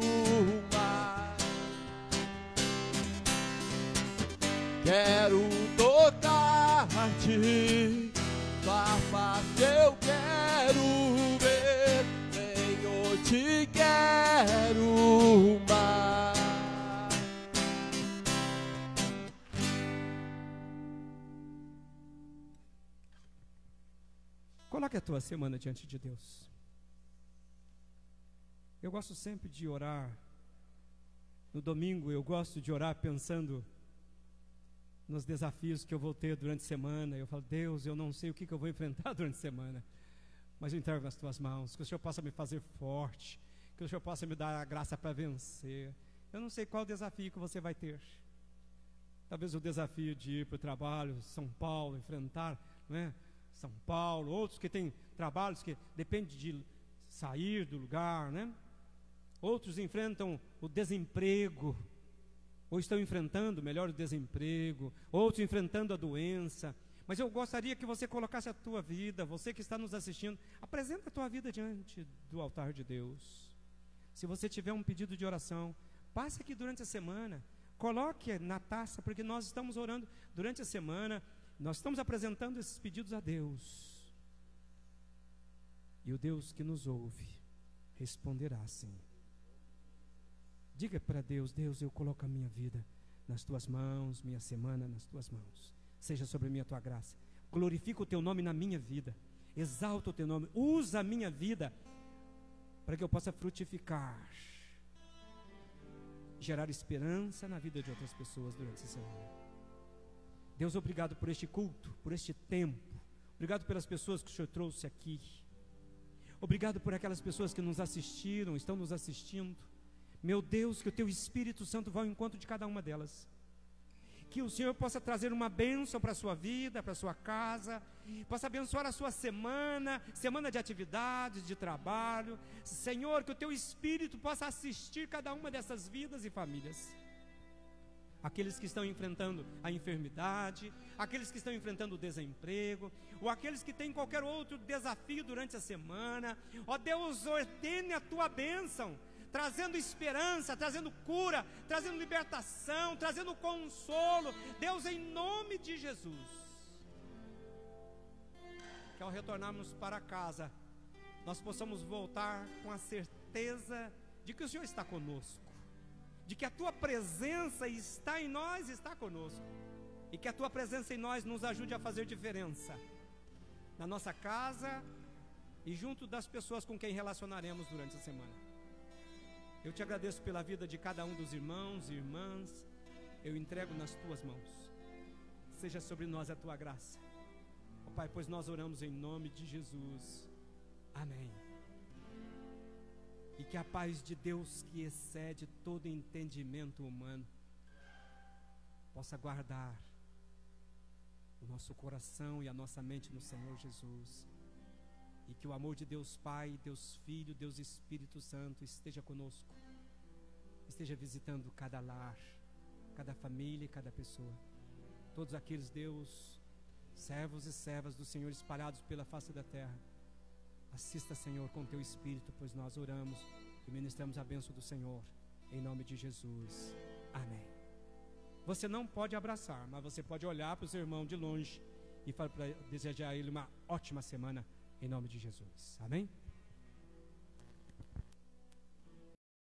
mais. Quero tocar-te, tua face eu quero ver, Senhor, te quero mais. Coloque a tua semana diante de Deus. Eu gosto sempre de orar. No domingo eu gosto de orar pensando nos desafios que eu vou ter durante a semana. Eu falo, Deus, eu não sei o que eu vou enfrentar durante a semana, mas eu entrego nas tuas mãos, que o Senhor possa me fazer forte, que o Senhor possa me dar a graça para vencer. Eu não sei qual desafio que você vai ter. Talvez o desafio de ir para o trabalho, São Paulo, enfrentar, não é? São Paulo, outros que têm trabalhos que dependem de sair do lugar, né? Outros enfrentam o desemprego, ou estão enfrentando, melhor, o desemprego, outros enfrentando a doença. Mas eu gostaria que você colocasse a tua vida, você que está nos assistindo, apresenta a tua vida diante do altar de Deus. Se você tiver um pedido de oração, passe aqui durante a semana, coloque na taça, porque nós estamos orando durante a semana, nós estamos apresentando esses pedidos a Deus. E o Deus que nos ouve responderá sim. Diga para Deus, Deus, eu coloco a minha vida nas tuas mãos, minha semana nas tuas mãos. Seja sobre mim a tua graça. Glorifica o teu nome na minha vida. Exalta o teu nome. Usa a minha vida para que eu possa frutificar, gerar esperança na vida de outras pessoas durante essa semana. Deus, obrigado por este culto, por este tempo. Obrigado pelas pessoas que o Senhor trouxe aqui. Obrigado por aquelas pessoas que nos assistiram, estão nos assistindo. Meu Deus, que o teu Espírito Santo vá ao encontro de cada uma delas. Que o Senhor possa trazer uma bênção para a sua vida, para a sua casa, possa abençoar a sua semana, semana de atividades, de trabalho. Senhor, que o teu Espírito possa assistir cada uma dessas vidas e famílias. Aqueles que estão enfrentando a enfermidade, aqueles que estão enfrentando o desemprego, ou aqueles que têm qualquer outro desafio durante a semana. Ó Deus, ordene a tua bênção, trazendo esperança, trazendo cura, trazendo libertação, trazendo consolo. Deus, em nome de Jesus, que ao retornarmos para casa, nós possamos voltar com a certeza de que o Senhor está conosco, de que a tua presença está em nós, está conosco, e que a tua presença em nós nos ajude a fazer diferença na nossa casa e junto das pessoas com quem relacionaremos durante a semana. Eu te agradeço pela vida de cada um dos irmãos e irmãs. Eu entrego nas tuas mãos. Seja sobre nós a tua graça, ó Pai, pois nós oramos em nome de Jesus. Amém. E que a paz de Deus, que excede todo entendimento humano, possa guardar o nosso coração e a nossa mente no Senhor Jesus. E que o amor de Deus Pai, Deus Filho, Deus Espírito Santo esteja conosco, esteja visitando cada lar, cada família e cada pessoa. Todos aqueles, Deus, servos e servas do Senhor espalhados pela face da terra, assista, Senhor, com teu Espírito, pois nós oramos e ministramos a bênção do Senhor, em nome de Jesus. Amém. Você não pode abraçar, mas você pode olhar para o seu irmão de longe e desejar a ele uma ótima semana, em nome de Jesus. Amém?